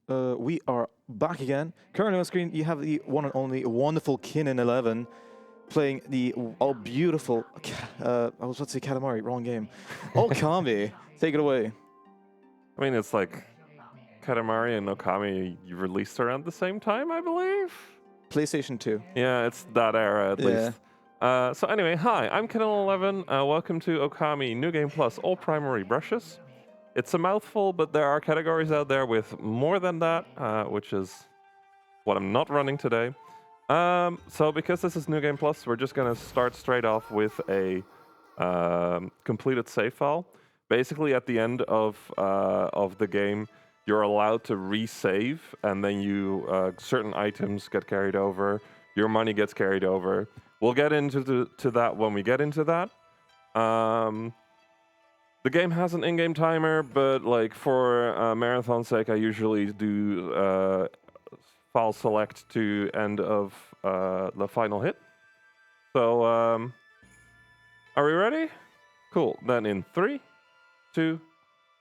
We are back again. Currently on screen, you have the one and only wonderful kinnin11 playing the beautiful. I was about to say Katamari, wrong game. Okami, take it away. I mean, it's like Katamari and Okami you released around the same time, I believe. PlayStation 2. Yeah, it's that era at least. So anyway, hi, I'm kinnin11. Welcome to Okami New Game Plus All Primary Brushes. It's a mouthful, but there are categories out there with more than that, which is what I'm not running today. So because this is New Game Plus, we're just going to start straight off with a completed save file. Basically, at the end of the game, you're allowed to resave, and then certain items get carried over, your money gets carried over. We'll get into that when we get into that. The game has an in-game timer, but like for marathon's sake, I usually do file select to end of the final hit. So, are we ready? Cool. Then in 3, 2,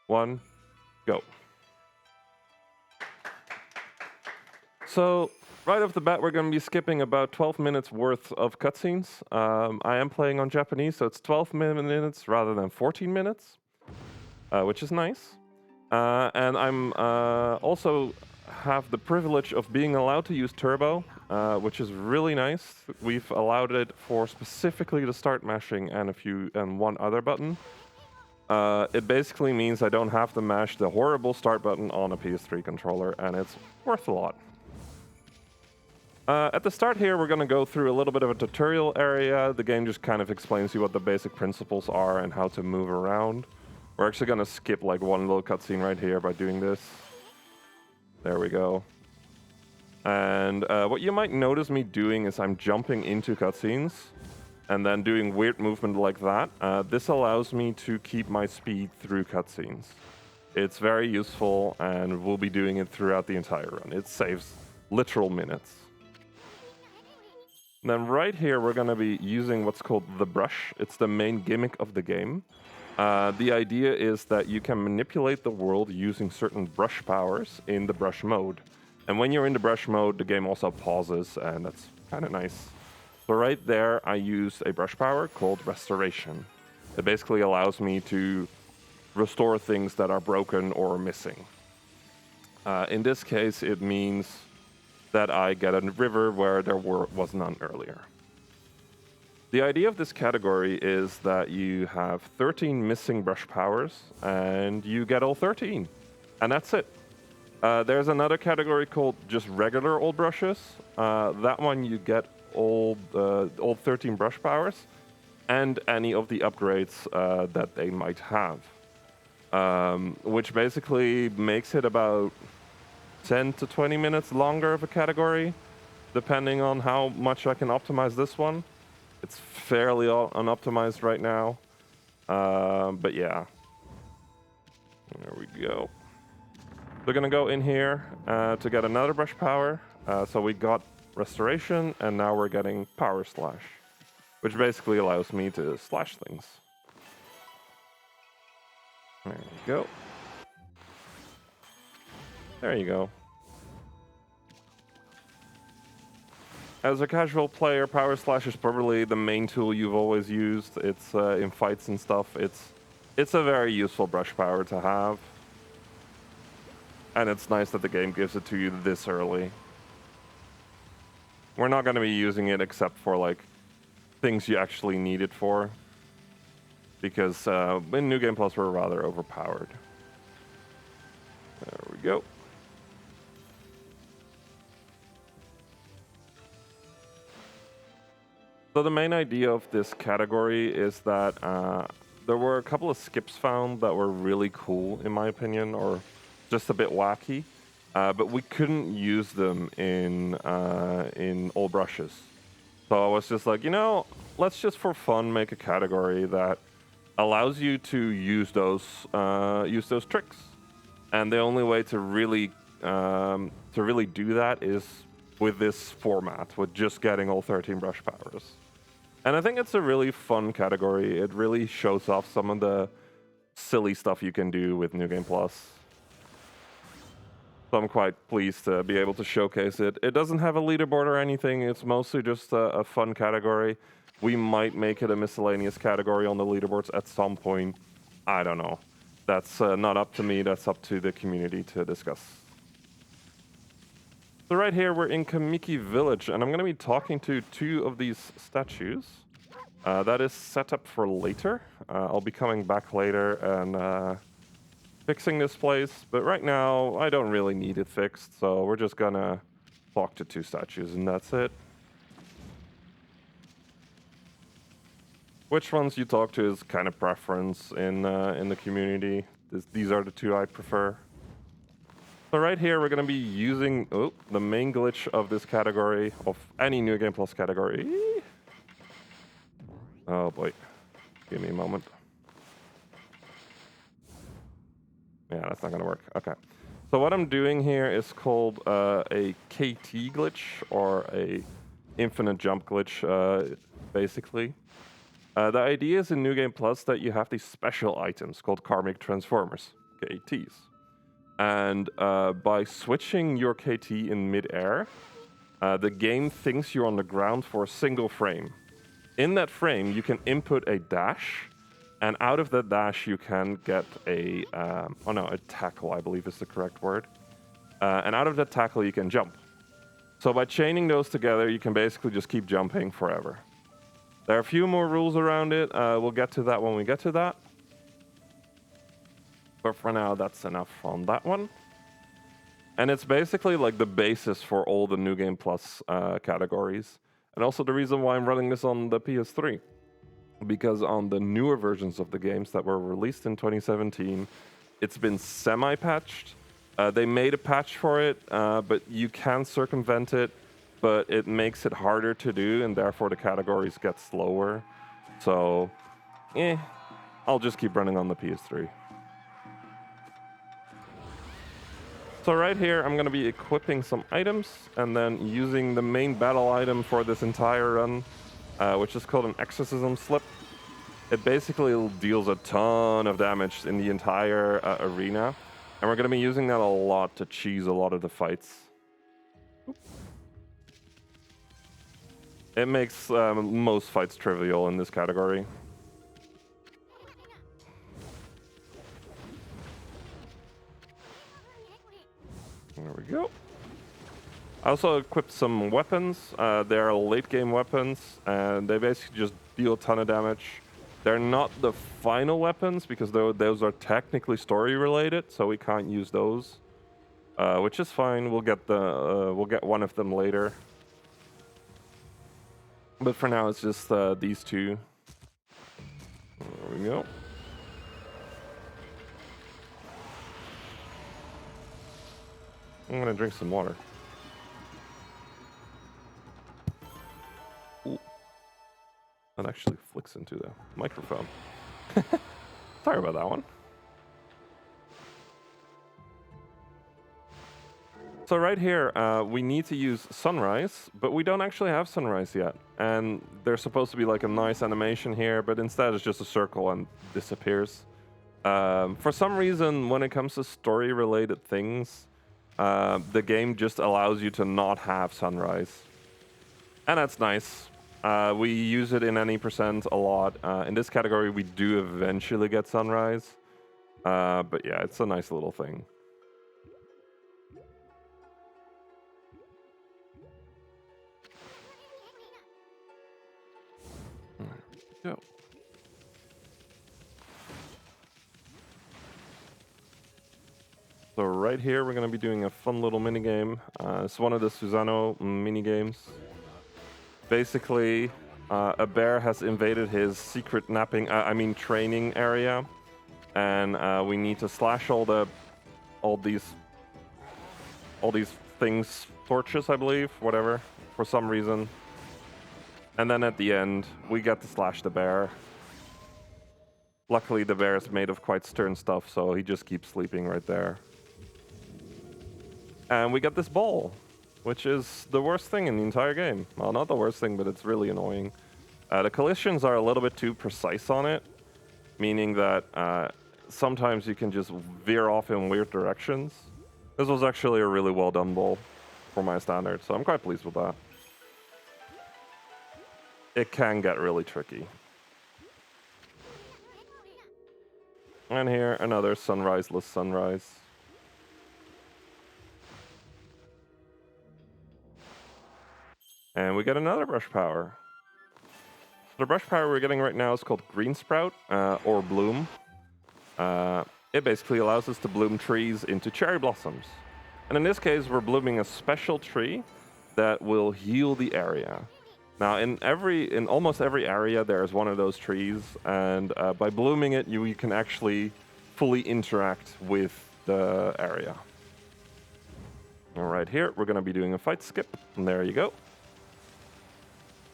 1, go. So, right off the bat, we're going to be skipping about 12 minutes worth of cutscenes. I am playing on Japanese, so it's 12 minutes rather than 14 minutes, which is nice. And I'm also have the privilege of being allowed to use turbo, which is really nice. We've allowed it for specifically the start mashing and one other button. It basically means I don't have to mash the horrible start button on a PS3 controller, and it's worth a lot. At the start here, we're going to go through a little bit of a tutorial area. The game just kind of explains you what the basic principles are and how to move around. We're actually going to skip like one little cutscene right here by doing this. There we go. And what you might notice me doing is I'm jumping into cutscenes and then doing weird movement like that. This allows me to keep my speed through cutscenes. It's very useful, and we'll be doing it throughout the entire run. It saves literal minutes. Then right here, we're going to be using what's called the brush. It's the main gimmick of the game. The idea is that you can manipulate the world using certain brush powers in the brush mode. And when you're in the brush mode, the game also pauses, and that's kind of nice. So right there, I use a brush power called Restoration. It basically allows me to restore things that are broken or missing. In this case, it means that I get a river where there was none earlier. The idea of this category is that you have 13 missing brush powers, and you get all 13. And that's it. There's another category called just regular old brushes. That one you get all 13 brush powers, and any of the upgrades that they might have. Which basically makes it about 10 to 20 minutes longer of a category, depending on how much I can optimize this one. It's fairly unoptimized right now, but yeah. There we go. We're gonna go in here to get another brush power. So we got Restoration, and now we're getting Power Slash, which basically allows me to slash things. There we go. There you go. As a casual player, Power Slash is probably the main tool you've always used. It's in fights and stuff. It's a very useful brush power to have. And it's nice that the game gives it to you this early. We're not going to be using it except for like things you actually need it for. Because in New Game Plus, we're rather overpowered. There we go. So the main idea of this category is that there were a couple of skips found that were really cool, in my opinion, or just a bit wacky, but we couldn't use them in old brushes. So I was just like, let's just for fun make a category that allows you to use those tricks. And the only way to really do that is with this format, with just getting all 13 brush powers. And I think it's a really fun category. It really shows off some of the silly stuff you can do with New Game Plus. So I'm quite pleased to be able to showcase it. It doesn't have a leaderboard or anything. It's mostly just a fun category. We might make it a miscellaneous category on the leaderboards at some point. I don't know. That's not up to me. That's up to the community to discuss. So right here, we're in Kamiki Village, and I'm going to be talking to 2 of these statues. That is set up for later. I'll be coming back later and fixing this place, but right now I don't really need it fixed, so we're just gonna talk to 2 statues and that's it. Which ones you talk to is kind of preference in the community. These are the 2 I prefer. So right here we're gonna be using the main glitch of this category, of any New Game Plus category. Oh boy, give me a moment. Yeah, that's not going to work. Okay. So what I'm doing here is called a KT glitch, or a infinite jump glitch, basically. The idea is in New Game Plus that you have these special items called Karmic Transformers, KTs. And by switching your KT in mid-air, the game thinks you're on the ground for a single frame. In that frame, you can input a dash, and out of that dash, you can get a tackle, I believe is the correct word. And out of that tackle, you can jump. So by chaining those together, you can basically just keep jumping forever. There are a few more rules around it. We'll get to that when we get to that. But for now, that's enough on that one. And it's basically like the basis for all the New Game Plus categories. And also the reason why I'm running this on the PS3. Because on the newer versions of the games that were released in 2017, it's been semi-patched. They made a patch for it, but you can circumvent it, but it makes it harder to do, and therefore the categories get slower. So, I'll just keep running on the PS3. So right here, I'm going to be equipping some items, and then using the main battle item for this entire run, which is called an Exorcism Slip. It basically deals a ton of damage in the entire arena, and we're going to be using that a lot to cheese a lot of the fights. It makes most fights trivial in this category. There we go. I also equipped some weapons. They're late game weapons, and they basically just deal a ton of damage. They're not the final weapons because those are technically story related, so we can't use those, which is fine. We'll get one of them later. But for now, it's just these 2. There we go. I'm gonna drink some water. Ooh. That actually flicks into the microphone. Sorry about that one. So right here, we need to use Sunrise, but we don't actually have Sunrise yet. And there's supposed to be like a nice animation here, but instead it's just a circle and disappears. For some reason, when it comes to story-related things, the game just allows you to not have Sunrise. And that's nice. We use it in any percent a lot. In this category, we do eventually get Sunrise. But yeah, it's a nice little thing. There we go. So right here, we're going to be doing a fun little minigame. It's one of the Susano minigames. Basically, a bear has invaded his secret training area, and we need to slash all these things, torches, I believe, whatever, for some reason. And then at the end, we get to slash the bear. Luckily, the bear is made of quite stern stuff, so he just keeps sleeping right there. And we get this ball, which is the worst thing in the entire game. Well, not the worst thing, but it's really annoying. The collisions are a little bit too precise on it, meaning that sometimes you can just veer off in weird directions. This was actually a really well done ball for my standards, so I'm quite pleased with that. It can get really tricky. And here, another sunriseless sunrise. And we get another brush power. The brush power we're getting right now is called Green Sprout, or Bloom. It basically allows us to bloom trees into cherry blossoms. And in this case, we're blooming a special tree that will heal the area. Now, in almost every area, there's one of those trees, and by blooming it, you can actually fully interact with the area. All right, here, we're going to be doing a fight skip, and there you go.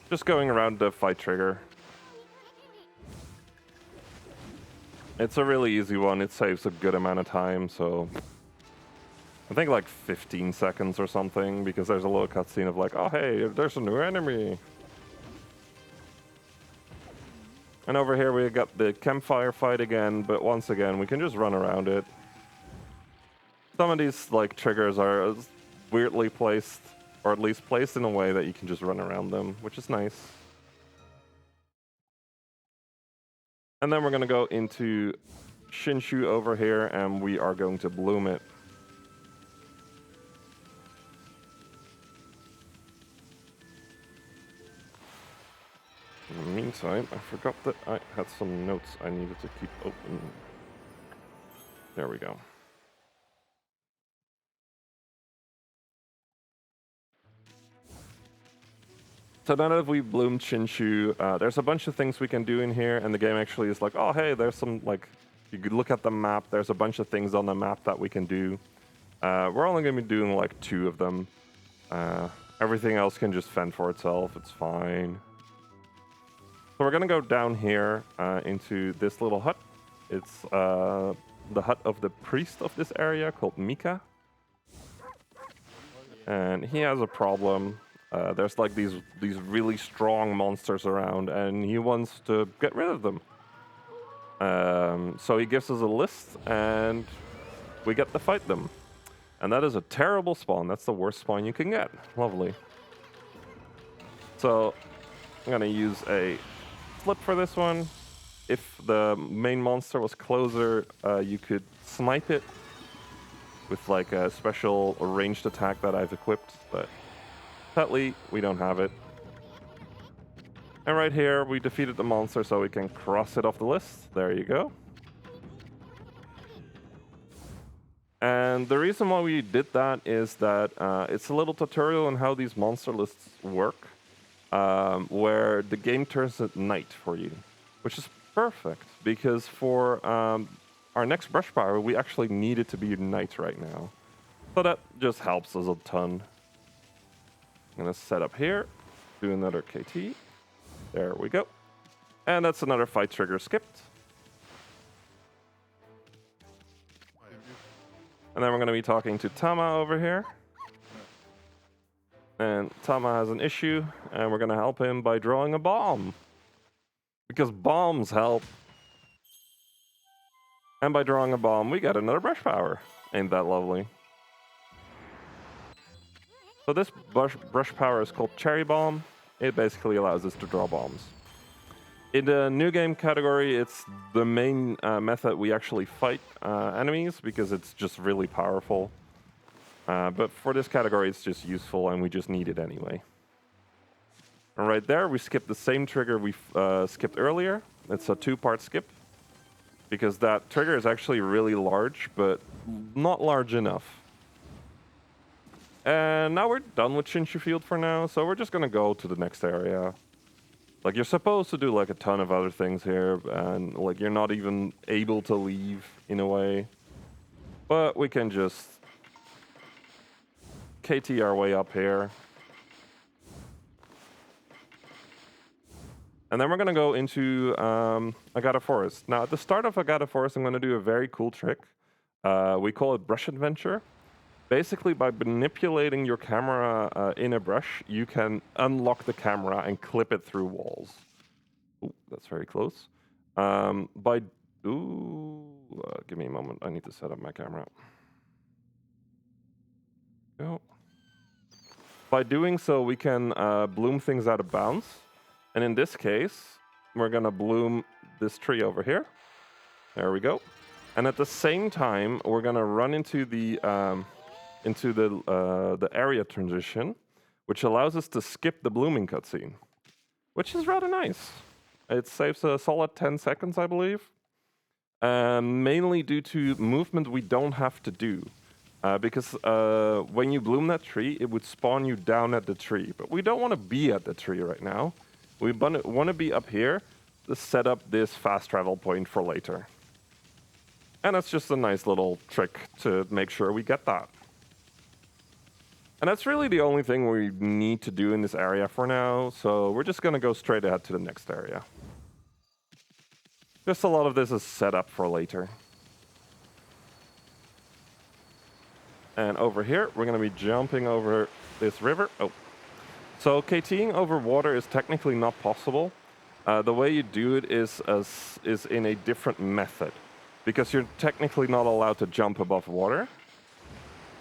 Just going around the fight trigger. It's a really easy one. It saves a good amount of time, so I think like 15 seconds or something, because there's a little cutscene of like, oh hey, there's a new enemy. And over here we got the campfire fight again, but once again we can just run around it. Some of these like triggers are weirdly placed, or at least placed in a way that you can just run around them, which is nice. And then we're going to go into Shinshu over here, and we are going to bloom it. In the meantime, I forgot that I had some notes I needed to keep open. There we go. So now that we've bloomed Shinshu, there's a bunch of things we can do in here, and the game actually is like, oh hey, there's some, like, you could look at the map, there's a bunch of things on the map that we can do. We're only going to be doing like 2 of them. Everything else can just fend for itself, it's fine. So we're going to go down here into this little hut. It's the hut of the priest of this area called Mika. And he has a problem. There's like these really strong monsters around, and he wants to get rid of them. So he gives us a list, and we get to fight them. And that is a terrible spawn. That's the worst spawn you can get. Lovely. So I'm going to use a flip for this one. If the main monster was closer, you could snipe it with like a special ranged attack that I've equipped, but sadly, we don't have it. And right here, we defeated the monster, so we can cross it off the list. There you go. And the reason why we did that is that it's a little tutorial on how these monster lists work, where the game turns at night for you, which is perfect, because for our next brush power, we actually need it to be night right now. So that just helps us a ton. I'm going to set up here, do another KT. There we go. And that's another fight trigger skipped. And then we're going to be talking to Tama over here. And Tama has an issue, and we're going to help him by drawing a bomb. Because bombs help. And by drawing a bomb, we get another brush power. Ain't that lovely? So this brush power is called Cherry Bomb. It basically allows us to draw bombs. In the new game category, it's the main method we actually fight enemies, because it's just really powerful. But for this category, it's just useful, and we just need it anyway. And right there, we skipped the same trigger we skipped earlier. It's a 2-part skip, because that trigger is actually really large, but not large enough. And now we're done with Shinshu Field for now, so we're just gonna go to the next area. Like, you're supposed to do like a ton of other things here, and like you're not even able to leave in a way. But we can just KT our way up here. And then we're gonna go into Agata Forest. Now, at the start of Agata Forest, I'm gonna do a very cool trick. We call it Brush Adventure. Basically, by manipulating your camera in a brush, you can unlock the camera and clip it through walls. Ooh, that's very close. Give me a moment. I need to set up my camera. Go. By doing so, we can bloom things out of bounds. And in this case, we're going to bloom this tree over here. There we go. And at the same time, we're going to run into the area transition, which allows us to skip the blooming cutscene, which is rather nice. It saves a solid 10 seconds, I believe. Mainly due to movement we don't have to do. Because when you bloom that tree, it would spawn you down at the tree. But we don't want to be at the tree right now. We want to be up here to set up this fast travel point for later. And that's just a nice little trick to make sure we get that. And that's really the only thing we need to do in this area for now. So we're just going to go straight ahead to the next area. Just a lot of this is set up for later. And over here, we're going to be jumping over this river. Oh. So KTing over water is technically not possible. The way you do it is in a different method, because you're technically not allowed to jump above water.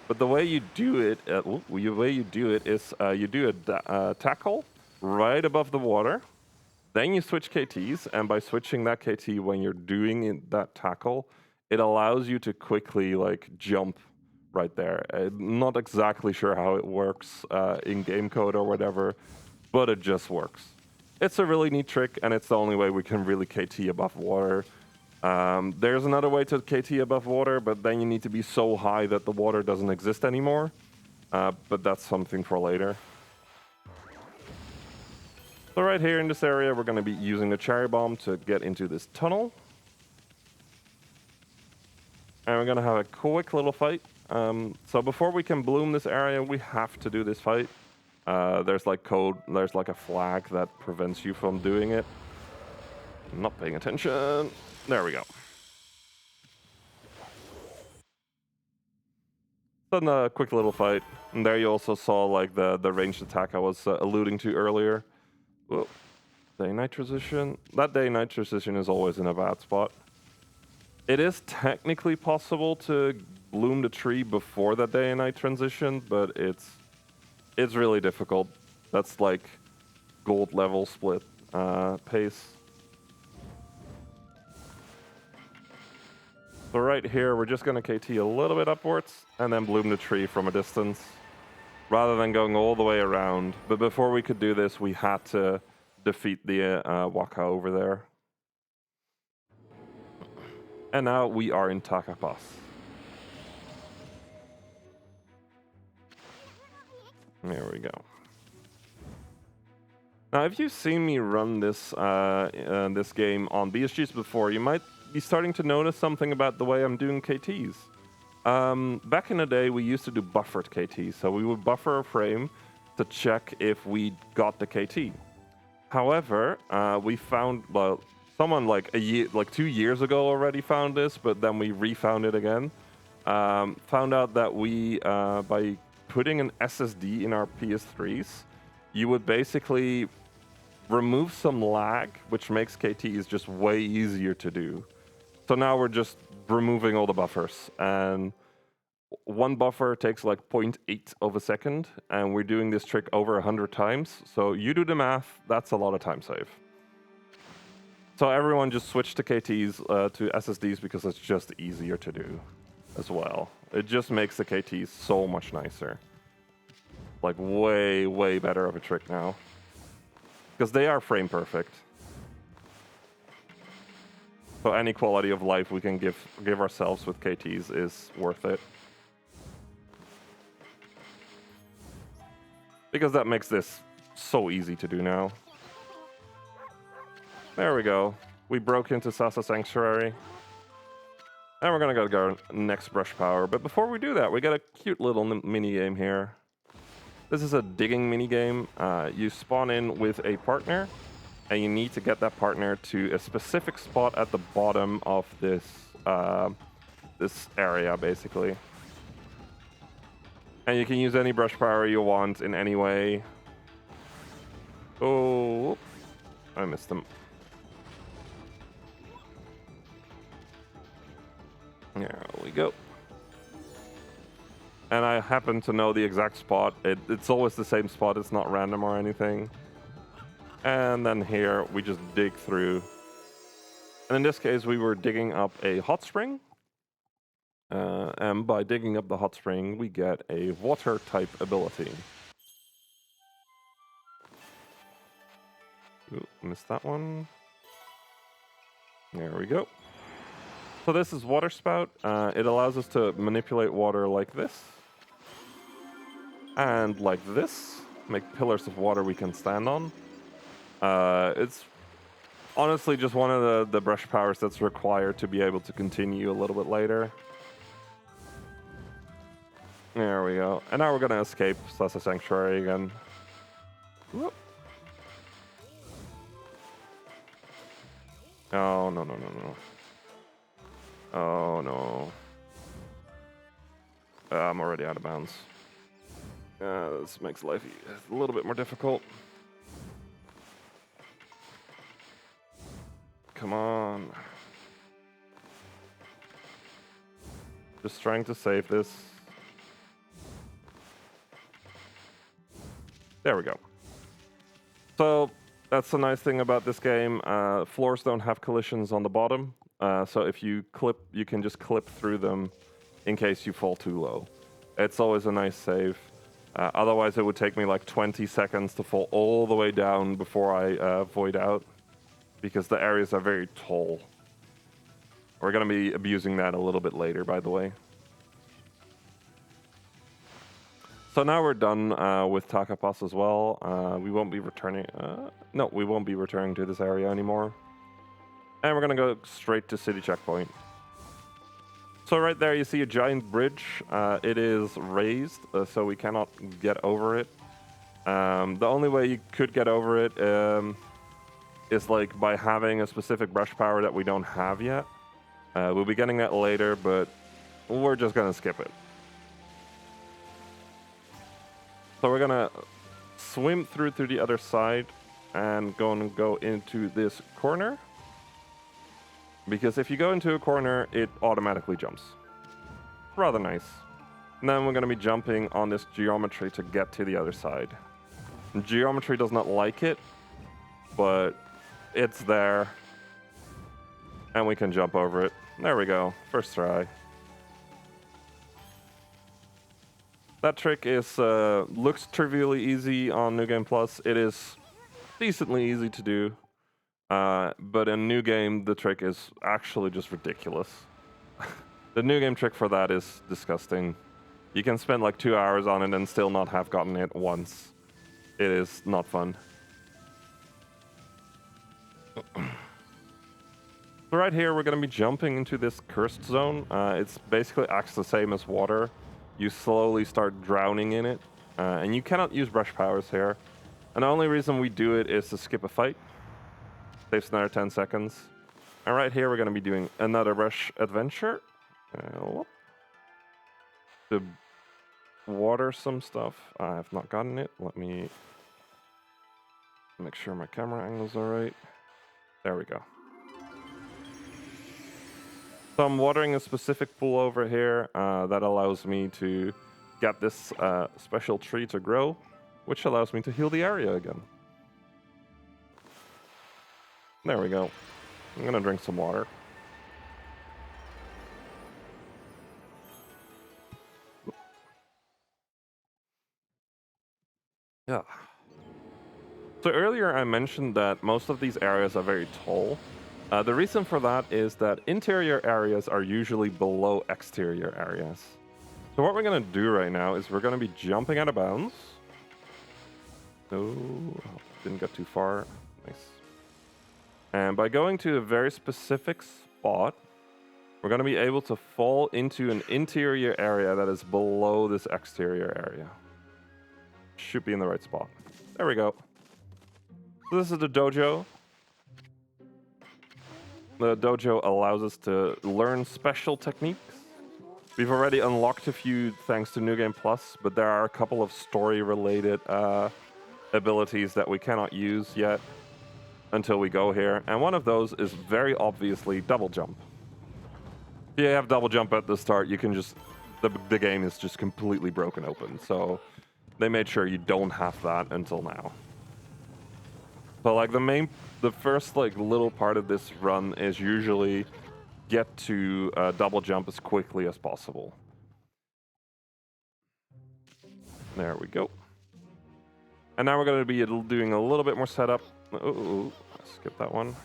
But the way you do it, is you do a tackle right above the water. Then you switch KTs, and by switching that KT when you're doing that tackle, it allows you to quickly jump right there. I'm not exactly sure how it works in game code or whatever, but it just works. It's a really neat trick, and it's the only way we can really KT above water. There's another way to KT above water, but then you need to be so high that the water doesn't exist anymore. But that's something for later. So right here in this area, we're going to be using the cherry bomb to get into this tunnel. And we're going to have a quick little fight. So before we can bloom this area, we have to do this fight. There's there's a flag that prevents you from doing it. I'm not paying attention. There we go. Then a quick little fight. And there you also saw the ranged attack I was alluding to earlier. Whoa. Day-night transition. That day-night transition is always in a bad spot. It is technically possible to bloom the tree before that day and night transition, but it's really difficult. That's like gold level split pace. So right here, we're just going to KT a little bit upwards and then bloom the tree from a distance, rather than going all the way around. But before we could do this, we had to defeat the Waka over there. And now we are in Taka Pass. There we go. Now, if you've seen me run this this game on BSGs before, you might be starting to notice something about the way I'm doing KTs. Back in the day, we used to do buffered KTs, so we would buffer a frame to check if we got the KT. However, we found, well, someone 2 years ago already found this, but then we refound it again. Found out that we, by putting an SSD in our PS3s, you would basically remove some lag, which makes KTs just way easier to do. So now we're just removing all the buffers, and one buffer takes 0.8 of a second, and we're doing this trick over 100 times. So you do the math, that's a lot of time save. So everyone just switch to KTs to SSDs because it's just easier to do as well. It just makes the KTs so much nicer. Way, way better of a trick now. Because they are frame perfect. So any quality of life we can give ourselves with KTs is worth it. Because that makes this so easy to do now. There we go. We broke into Sasa Sanctuary. And we're gonna go our next brush power. But before we do that, we got a cute little mini game here. This is a digging mini game. You spawn in with a partner, and you need to get that partner to a specific spot at the bottom of this this area, basically. And you can use any brush power you want in any way. Oh, I missed them. There we go. And I happen to know the exact spot. It's always the same spot. It's not random or anything. And then here, we just dig through. And in this case, we were digging up a hot spring. And by digging up the hot spring, we get a water type ability. Ooh, missed that one. There we go. So this is water spout. It allows us to manipulate water like this. And like this. Make pillars of water we can stand on. It's honestly just one of the brush powers that's required to be able to continue a little bit later. There we go. And now we're going to escape Slasa Sanctuary again. Whoop. Oh, no, no, no, no. Oh, no. I'm already out of bounds. This makes life a little bit more difficult. Come on. Just trying to save this. There we go. So that's the nice thing about this game. Floors don't have collisions on the bottom. So if you clip, you can just clip through them in case you fall too low. It's always a nice save. Otherwise, it would take me like 20 seconds to fall all the way down before I void out, because the areas are very tall. We're going to be abusing that a little bit later, by the way. So now we're done with Taka Pass as well. We won't be returning. No, we won't be returning to this area anymore. And we're going to go straight to City Checkpoint. So right there you see a giant bridge. It is raised, so we cannot get over it. The only way you could get over it is like by having a specific brush power that we don't have yet. We'll be getting that later, but we're just going to skip it. So we're going to swim through to the other side and go into this corner. Because if you go into a corner, it automatically jumps. Rather nice. And then we're going to be jumping on this geometry to get to the other side. And geometry does not like it, but it's there. And we can jump over it. There we go. First try. That trick is looks trivially easy on New Game Plus. It is decently easy to do. But in New Game, the trick is actually just ridiculous. The New Game trick for that is disgusting. You can spend like 2 hours on it and still not have gotten it once. It is not fun. So right here, we're going to be jumping into this cursed zone. It's basically acts the same as water. You slowly start drowning in it. And you cannot use brush powers here. And the only reason we do it is to skip a fight. Saves another 10 seconds. And right here, we're going to be doing another brush adventure. To water some stuff. I have not gotten it. Let me make sure my camera angles are right. There we go. So I'm watering a specific pool over here that allows me to get this special tree to grow, which allows me to heal the area again. There we go. I'm gonna drink some water. Yeah. So earlier I mentioned that most of these areas are very tall. The reason for that is that interior areas are usually below exterior areas. So what we're gonna do right now is we're gonna be jumping out of bounds. Oh, didn't get too far. Nice. And by going to a very specific spot, we're going to be able to fall into an interior area that is below this exterior area. Should be in the right spot. There we go. So this is the dojo. The dojo allows us to learn special techniques. We've already unlocked a few thanks to New Game Plus, but there are a couple of story-related abilities that we cannot use yet until we go here, and one of those is very obviously double jump. If you have double jump at the start, you can just the game is just completely broken open. So they made sure you don't have that until now. So like the first like little part of this run is usually get to double jump as quickly as possible. There we go. And now we're going to be doing a little bit more setup. Oh, skip that one.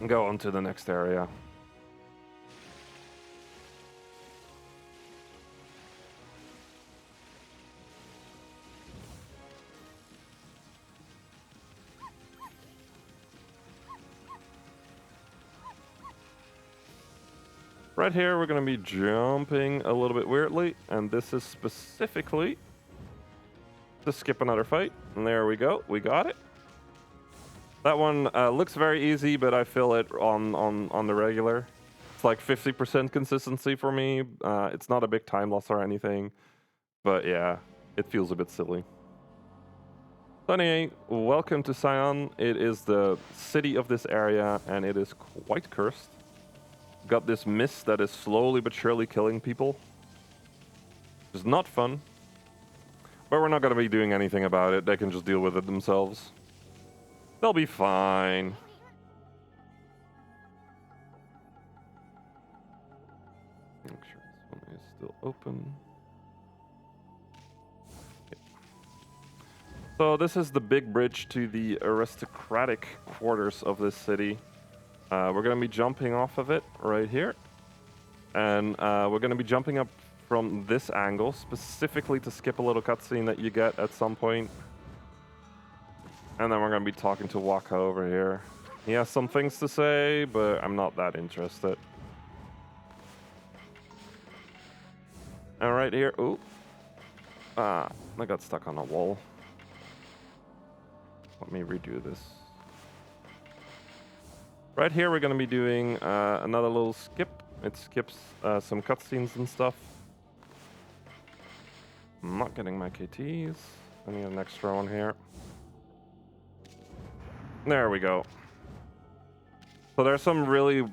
And go on to the next area. Right here, we're going to be jumping a little bit weirdly, and this is specifically to skip another fight. And there we go, we got it. That one looks very easy, but I feel it on the regular. It's like 50% consistency for me. It's not a big time loss or anything, but yeah, it feels a bit silly. So anyway, welcome to Sion. It is the city of this area, and it is quite cursed. Got this mist that is slowly but surely killing people. It's not fun. But we're not going to be doing anything about it. They can just deal with it themselves. They'll be fine. Make sure this one is still open. Okay. So this is the big bridge to the aristocratic quarters of this city. We're going to be jumping off of it right here. And we're going to be jumping up from this angle, specifically to skip a little cutscene that you get at some point. And then we're going to be talking to Waka over here. He has some things to say, but I'm not that interested. And right here, ooh. I got stuck on a wall. Let me redo this. Right here, we're going to be doing another little skip. It skips some cutscenes and stuff. I'm not getting my KTs. I need an extra one here. There we go. So there's some really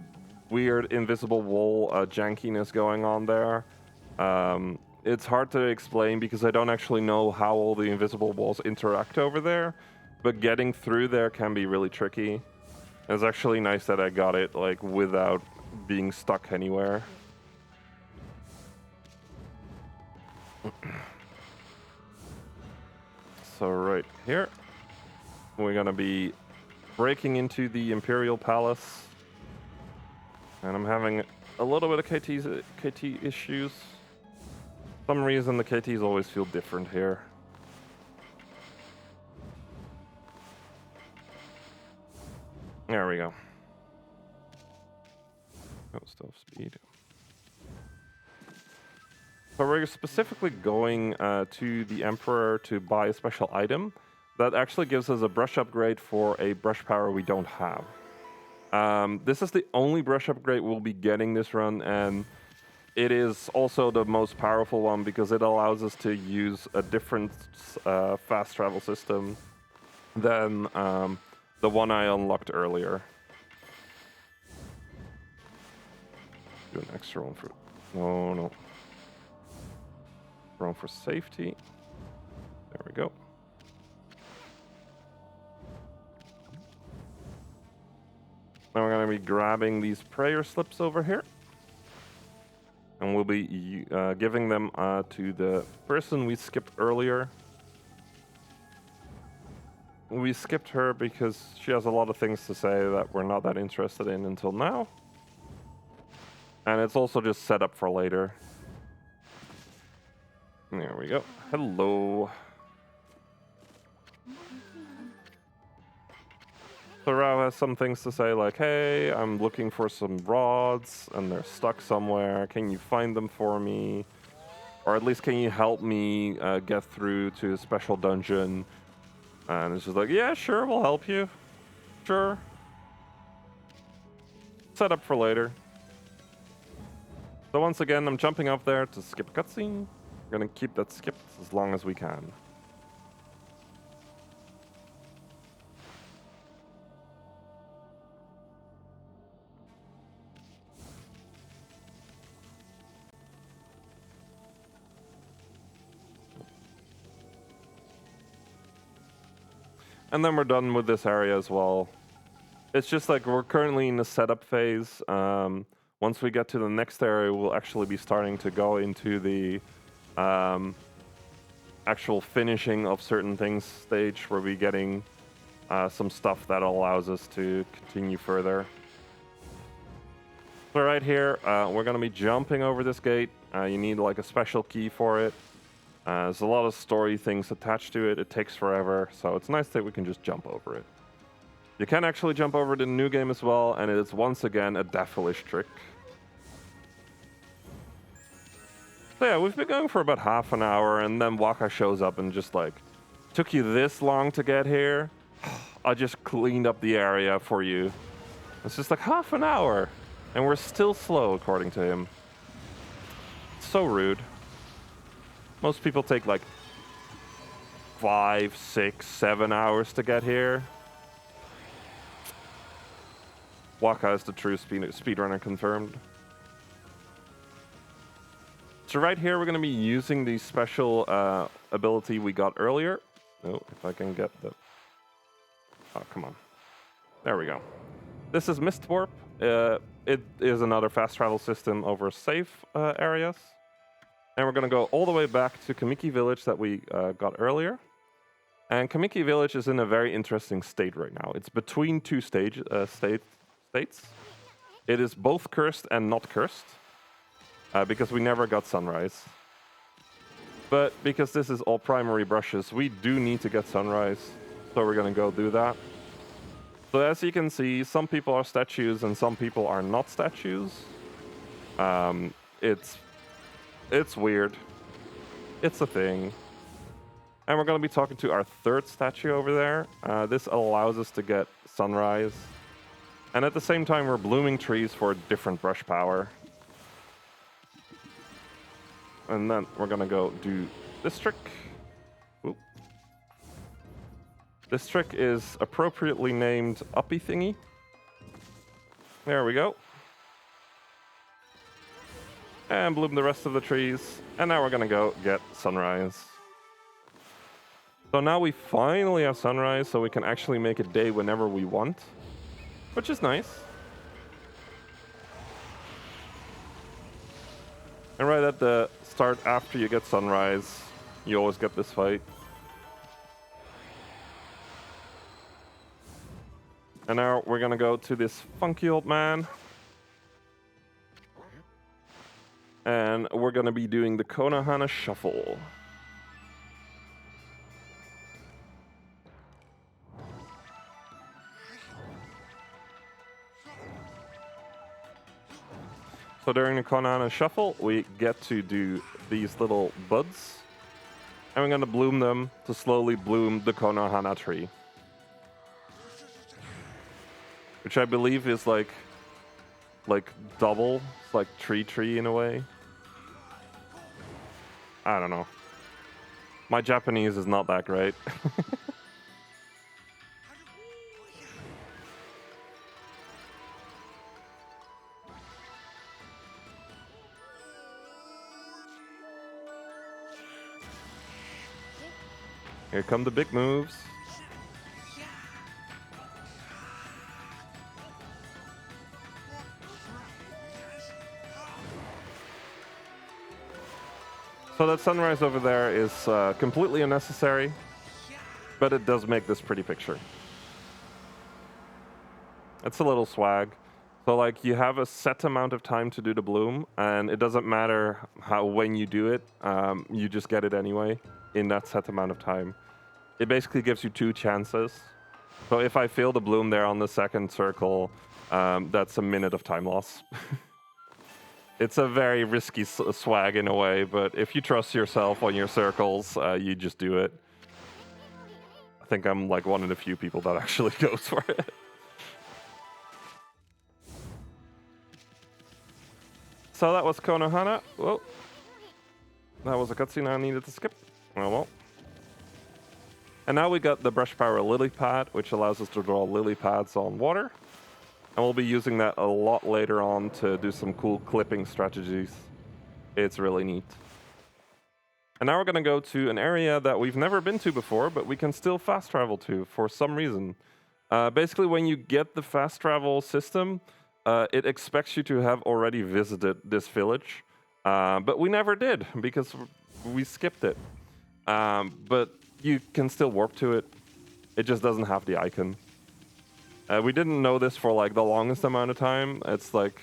weird invisible wall jankiness going on there. It's hard to explain because I don't actually know how all the invisible walls interact over there, but getting through there can be really tricky. It's actually nice that I got it like without being stuck anywhere. So right here, we're gonna be breaking into the Imperial Palace. And I'm having a little bit of KT issues. For some reason the KTs always feel different here. There we go. Oh, still speed. So we're specifically going to the Emperor to buy a special item that actually gives us a brush upgrade for a brush power we don't have. This is the only brush upgrade we'll be getting this run, and it is also the most powerful one because it allows us to use a different fast travel system than the one I unlocked earlier. Do an extra one for... No. Run for safety. There we go. Now we're going to be grabbing these prayer slips over here. And we'll be giving them to the person we skipped earlier. We skipped her because she has a lot of things to say that we're not that interested in until now. And it's also just set up for later. There we go. Hello. So Rao has some things to say like, hey, I'm looking for some rods and they're stuck somewhere. Can you find them for me? Or at least can you help me get through to a special dungeon? And it's just like, yeah, sure, we'll help you. Sure. Set up for later. So once again, I'm jumping up there to skip a cutscene. We're gonna keep that skipped as long as we can. And then we're done with this area as well. It's just like we're currently in the setup phase. Once we get to the next area, we'll actually be starting to go into the actual finishing of certain things stage, where we're getting some stuff that allows us to continue further. So right here, we're going to be jumping over this gate. You need like a special key for it. There's a lot of story things attached to it. It takes forever, so it's nice that we can just jump over it. You can actually jump over it in the new game as well, and it is once again a devilish trick. So yeah, we've been going for about half an hour, and then Waka shows up and just like, took you this long to get here? I just cleaned up the area for you. It's just like half an hour, and we're still slow, according to him. So rude. Most people take like 5, 6, 7 hours to get here. Waka is the true speedrunner confirmed. So right here, we're going to be using the special ability we got earlier. Oh, if I can get the... Oh, come on. There we go. This is Mist Warp. It is another fast travel system over safe areas. And we're going to go all the way back to Kamiki Village that we got earlier. And Kamiki Village is in a very interesting state right now. It's between two states. It is both cursed and not cursed, because we never got sunrise. But because this is all primary brushes, we do need to get sunrise. So we're going to go do that. So as you can see, some people are statues and some people are not statues. It's weird. It's a thing. And we're going to be talking to our third statue over there. This allows us to get sunrise. And at the same time, we're blooming trees for different brush power. And then we're going to go do this trick. Oop. This trick is appropriately named Uppy Thingy. There we go. And bloom the rest of the trees. And now we're going to go get sunrise. So now we finally have sunrise, so we can actually make a day whenever we want, which is nice. And right at the start, after you get sunrise, you always get this fight. And now we're going to go to this funky old man. And we're going to be doing the Konohana Shuffle. So during the Konohana Shuffle, we get to do these little buds. And we're going to bloom them to slowly bloom the Konohana tree. Which I believe is like double. It's like tree in a way. I don't know. My Japanese is not that great. Here come the big moves. So that sunrise over there is completely unnecessary, but it does make this pretty picture. It's a little swag. So like you have a set amount of time to do the bloom, and it doesn't matter when you do it, you just get it anyway in that set amount of time. It basically gives you 2 chances. So if I fail the bloom there on the second circle, that's a minute of time loss. It's a very risky swag in a way, but if you trust yourself on your circles, you just do it. I think I'm like one of the few people that actually goes for it. So that was Konohana. Whoa. That was a cutscene I needed to skip. Oh well. And now we got the brush power lily pad, which allows us to draw lily pads on water. And we'll be using that a lot later on to do some cool clipping strategies. It's really neat. And now we're going to go to an area that we've never been to before, but we can still fast travel to for some reason. Basically, when you get the fast travel system, it expects you to have already visited this village. But we never did because we skipped it. But you can still warp to it. It just doesn't have the icon. We didn't know this for like the longest amount of time. It's like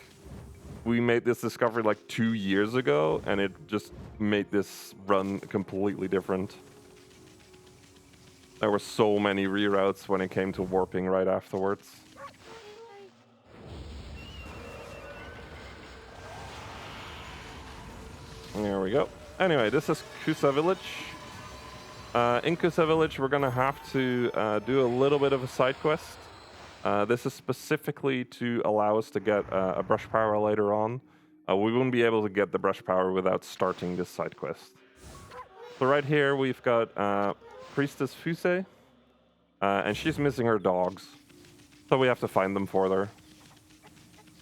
we made this discovery like 2 years ago, and it just made this run completely different. There were so many reroutes when it came to warping right afterwards. There we go. Anyway, this is Kusa Village. In Kusa Village, we're gonna have to do a little bit of a side quest. This is specifically to allow us to get a brush power later on. We wouldn't be able to get the brush power without starting this side quest. So right here, we've got Priestess Fuse, and she's missing her dogs. So we have to find them for her.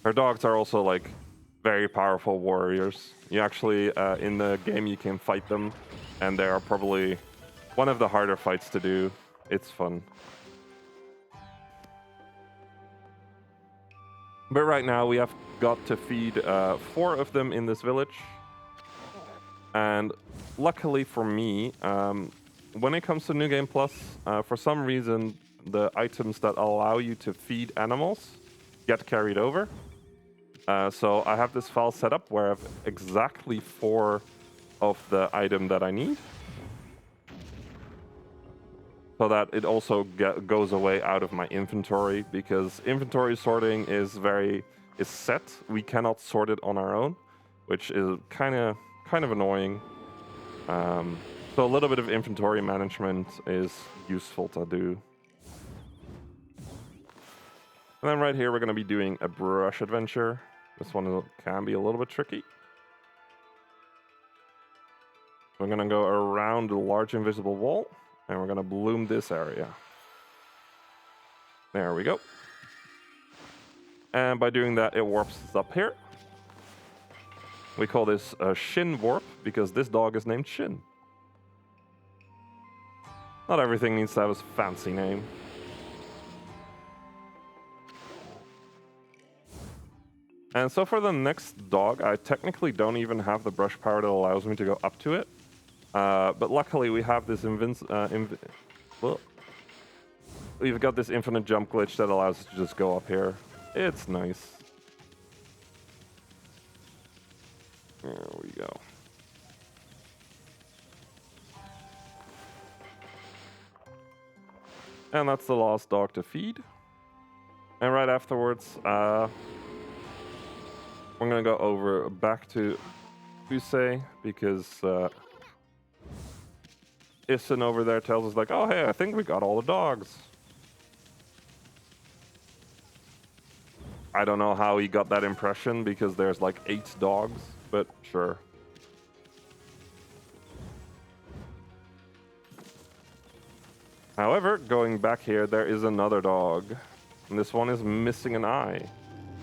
Her dogs are also like very powerful warriors. You actually, in the game, you can fight them, and they are probably one of the harder fights to do. It's fun. But right now, we have got to feed 4 of them in this village. And luckily for me, when it comes to New Game Plus, for some reason, the items that allow you to feed animals get carried over. So I have this file set up where I have exactly 4 of the item that I need. So that it also goes away out of my inventory, because inventory sorting is set. We cannot sort it on our own, which is kind of annoying. So a little bit of inventory management is useful to do. And then right here, we're going to be doing a brush adventure. This one can be a little bit tricky. We're going to go around the large invisible wall, and we're going to bloom this area. There we go. And by doing that, it warps us up here. We call this a Shin warp, because this dog is named Shin. Not everything needs to have a fancy name. And so for the next dog, I technically don't even have the brush power that allows me to go up to it. But luckily we have this we've got this infinite jump glitch that allows us to just go up here. It's nice. There we go. And that's the last dog to feed. And right afterwards, we're gonna go over back to Fuse, because Issen over there tells us like, oh hey, I think we got all the dogs. I don't know how he got that impression, because there's like 8 dogs, but sure. However, going back here, there is another dog. And this one is missing an eye.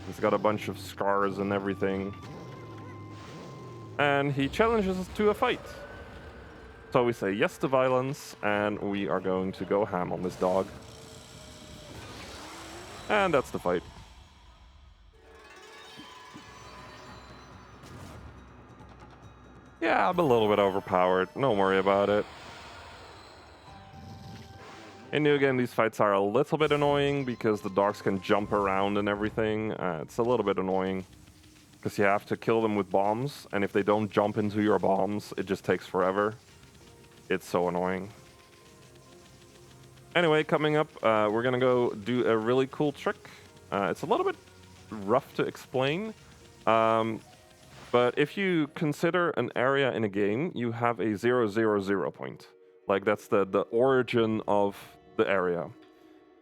He's got a bunch of scars and everything. And he challenges us to a fight. So we say yes to violence, and we are going to go ham on this dog. And that's the fight. Yeah, I'm a little bit overpowered. Don't worry about it. In New Game, these fights are a little bit annoying because the dogs can jump around and everything. It's a little bit annoying because you have to kill them with bombs, and if they don't jump into your bombs, it just takes forever. It's so annoying. Anyway, coming up, we're gonna go do a really cool trick. It's a little bit rough to explain, but if you consider an area in a game, you have a 000 point. Like that's the origin of the area.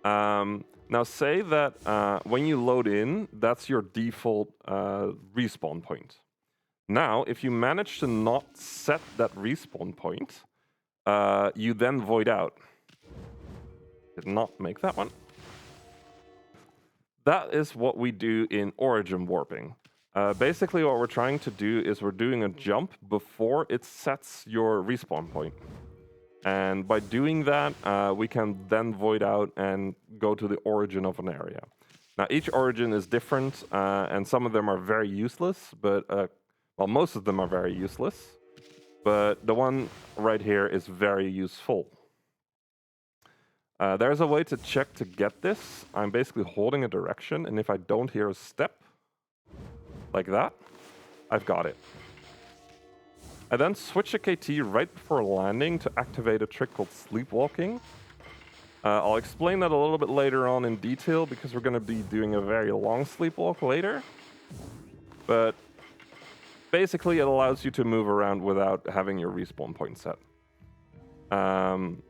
Now say that when you load in, that's your default respawn point. Now, if you manage to not set that respawn point, you then void out. Did not make that one. That is what we do in origin warping. Basically, what we're trying to do is we're doing a jump before it sets your respawn point. And by doing that, we can then void out and go to the origin of an area. Now, each origin is different, and some of them are very useless, but, well, most of them are very useless. But the one right here is very useful. There's a way to check to get this. I'm basically holding a direction, and if I don't hear a step, like that, I've got it. I then switch a KT right before landing to activate a trick called sleepwalking. I'll explain that a little bit later on in detail because we're going to be doing a very long sleepwalk later. But basically it allows you to move around without having your respawn point set. And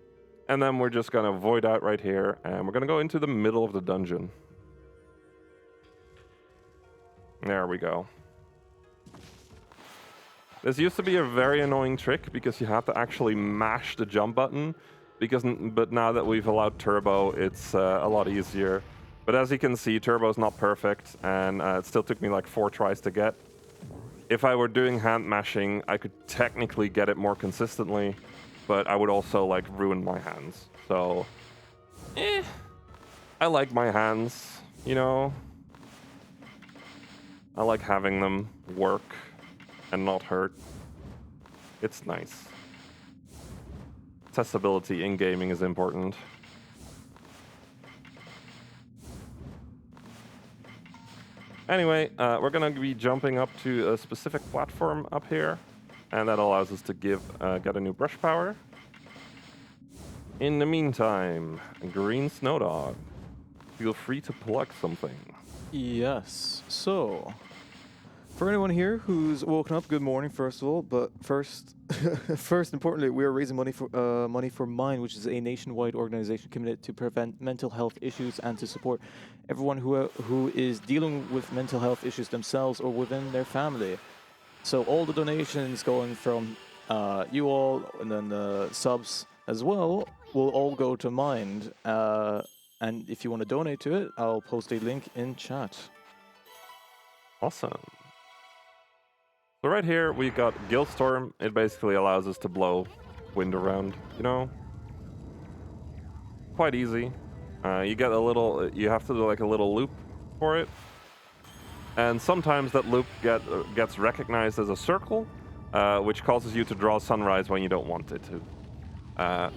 then we're just going to void out right here, and we're going to go into the middle of the dungeon. There we go. This used to be a very annoying trick because you have to actually mash the jump button, but now that we've allowed turbo, it's a lot easier. But as you can see, turbo's not perfect, and it still took me like 4 tries to get. If I were doing hand mashing, I could technically get it more consistently, but I would also like ruin my hands. So, I like my hands, you know. I like having them work and not hurt. It's nice. Accessibility in gaming is important. Anyway, we're gonna be jumping up to a specific platform up here, and that allows us to get a new brush power. In the meantime, Green Snow Dog, feel free to plug something. Yes. So, for anyone here who's woken up, good morning, first of all. But first importantly, we are raising money for Mind, which is a nationwide organization committed to prevent mental health issues and to support everyone who is dealing with mental health issues themselves or within their family. So all the donations going from you all and then the subs as well will all go to Mind. And if you want to donate to it, I'll post a link in chat. Awesome. So right here, we got Guildstorm. It basically allows us to blow wind around, you know? Quite easy. You have to do like a little loop for it. And sometimes that loop gets recognized as a circle, which causes you to draw sunrise when you don't want it to.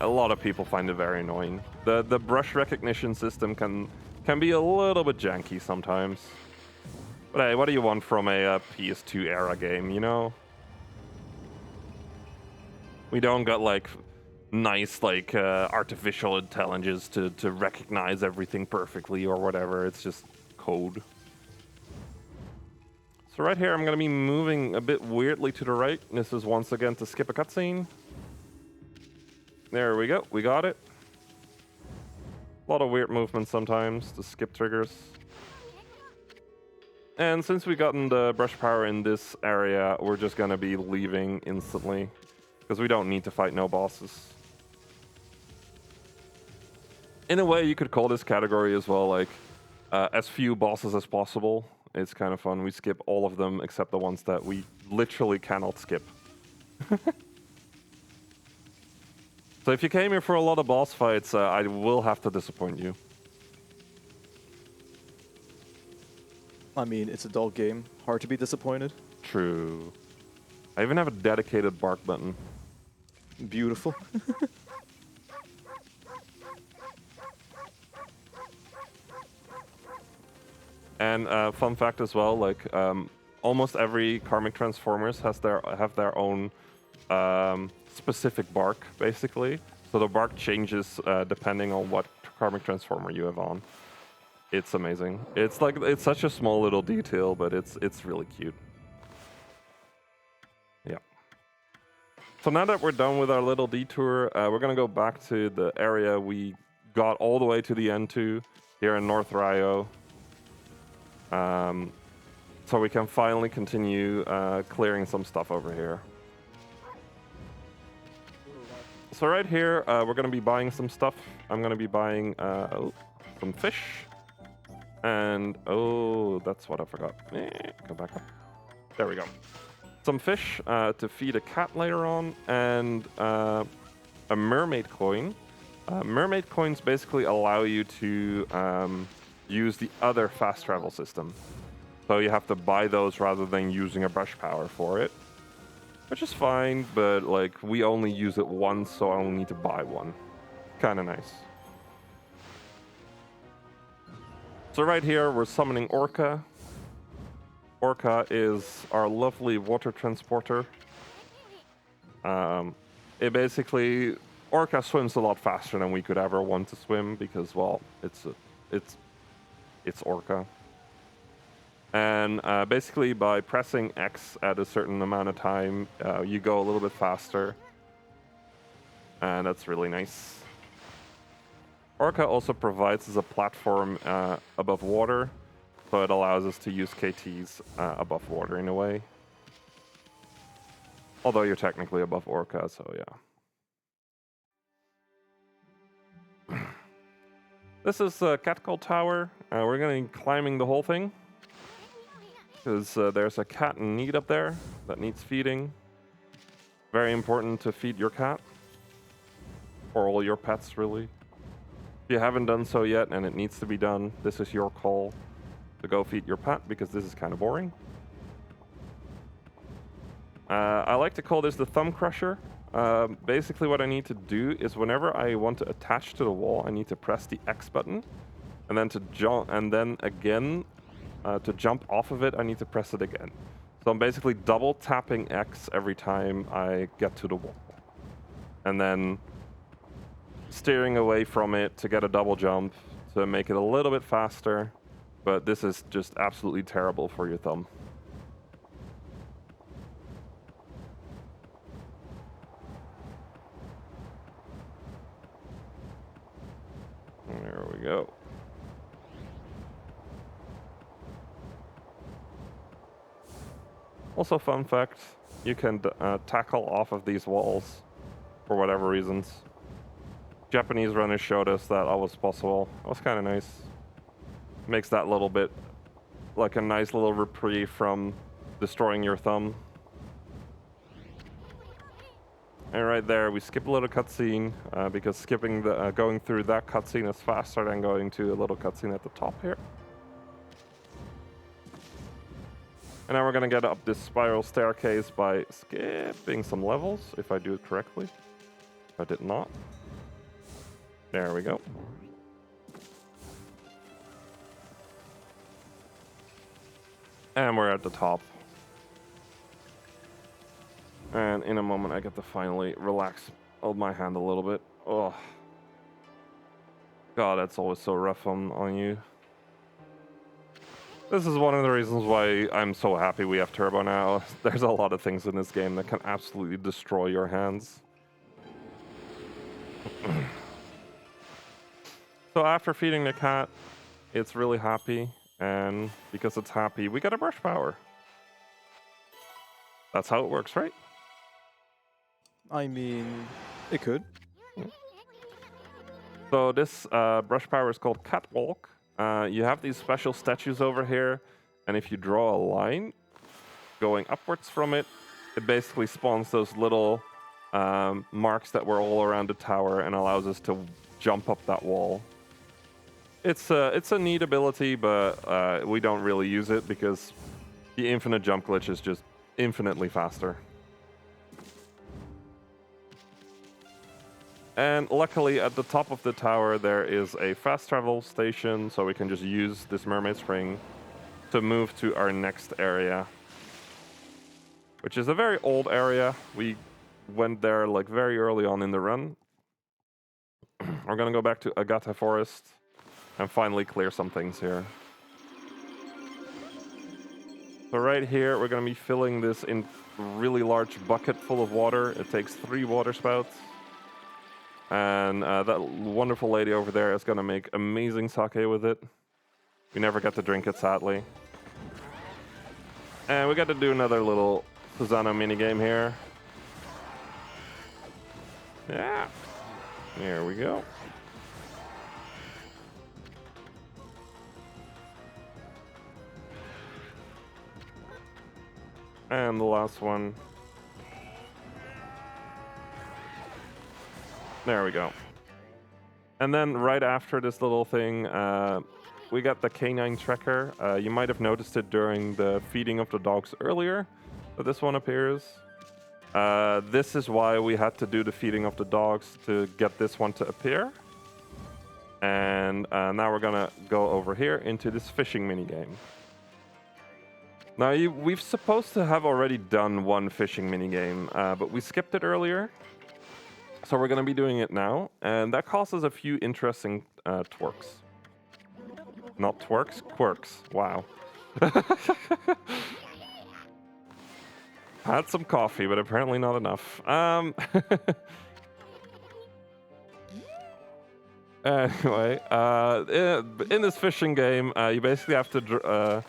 A lot of people find it very annoying. The brush recognition system can be a little bit janky sometimes. But hey, what do you want from a PS2 era game, you know? We don't got like nice like artificial intelligence to recognize everything perfectly or whatever. It's just code. So right here, I'm gonna be moving a bit weirdly to the right. This is once again to skip a cutscene. There we go, we got it. A lot of weird movements sometimes to skip triggers. And since we've gotten the brush power in this area, we're just gonna be leaving instantly, because we don't need to fight no bosses. In a way, you could call this category as well, like, as few bosses as possible. It's kind of fun. We skip all of them except the ones that we literally cannot skip. So if you came here for a lot of boss fights, I will have to disappoint you. I mean, it's a dog game. Hard to be disappointed. True. I even have a dedicated bark button. Beautiful. And fun fact as well, like almost every Karmic Transformers have their own specific bark, basically. So the bark changes depending on what Karmic Transformer you have on. It's amazing. It's such a small little detail, but it's really cute. Yeah. So now that we're done with our little detour, we're gonna go back to the area we got all the way to the end to here in North Rio. So we can finally continue clearing some stuff over here. So right here, we're going to be buying some stuff. I'm going to be buying some fish. And, oh, that's what I forgot. Go back up. There we go. Some fish to feed a cat later on, and a mermaid coin. Mermaid coins basically allow you to use the other fast travel system. So you have to buy those rather than using a brush power for it. Which is fine, but like we only use it once, so I only need to buy one. Kind of nice. So right here, we're summoning Orca. Orca is our lovely water transporter. It basically, Orca swims a lot faster than we could ever want to swim because, well, it's Orca. And basically, by pressing X at a certain amount of time, you go a little bit faster, and that's really nice. Orca also provides us a platform above water, so it allows us to use KTs above water in a way. Although you're technically above Orca, so yeah. This is a Catcall Tower. We're going to be climbing the whole thing, because there's a cat in need up there that needs feeding. Very important to feed your cat, or all your pets, really. If you haven't done so yet and it needs to be done, this is your call to go feed your pet, because this is kind of boring. I like to call this the thumb crusher. Basically what I need to do is whenever I want to attach to the wall, I need to press the X button, and then to jump, and then again to jump off of it, I need to press it again. So I'm basically double tapping X every time I get to the wall, and then steering away from it to get a double jump to make it a little bit faster. But this is just absolutely terrible for your thumb. There we go. Also, fun fact, you can tackle off of these walls for whatever reasons. Japanese runners showed us that was possible. That was kind of nice. Makes that little bit like a nice little reprieve from destroying your thumb. And right there, we skip a little cutscene because skipping the going through that cutscene is faster than going to a little cutscene at the top here. And now we're gonna get up this spiral staircase by skipping some levels, if I do it correctly. If I did not. There we go. And we're at the top. And in a moment I get to finally relax, hold my hand a little bit. Oh. God, that's always so rough on you. This is one of the reasons why I'm so happy we have Turbo now. There's a lot of things in this game that can absolutely destroy your hands. So after feeding the cat, it's really happy, and because it's happy, we get a brush power. That's how it works, right? I mean, it could. So this brush power is called Catwalk. You have these special statues over here, and if you draw a line going upwards from it, it basically spawns those little marks that were all around the tower and allows us to jump up that wall. It's a neat ability, but we don't really use it because the infinite jump glitch is just infinitely faster. And luckily at the top of the tower there is a fast travel station, so we can just use this mermaid spring to move to our next area, which is a very old area. We went there like very early on in the run. We're gonna go back to Agata Forest and finally clear some things here. So right here we're gonna be filling this in really large bucket full of water. It takes 3 water spouts. And that wonderful lady over there is going to make amazing sake with it. We never get to drink it, sadly. And we got to do another little Susano minigame here. Yeah. There we go. And the last one. There we go. And then right after this little thing, we got the canine tracker. You might have noticed it during the feeding of the dogs earlier, that this one appears. This is why we had to do the feeding of the dogs to get this one to appear. And now we're gonna go over here into this fishing minigame. Now, we've supposed to have already done one fishing minigame, but we skipped it earlier. So we're gonna be doing it now, and that causes a few interesting twerks. Not twerks, quirks. Wow. Had some coffee, but apparently not enough. Anyway, in this fishing game, you basically have to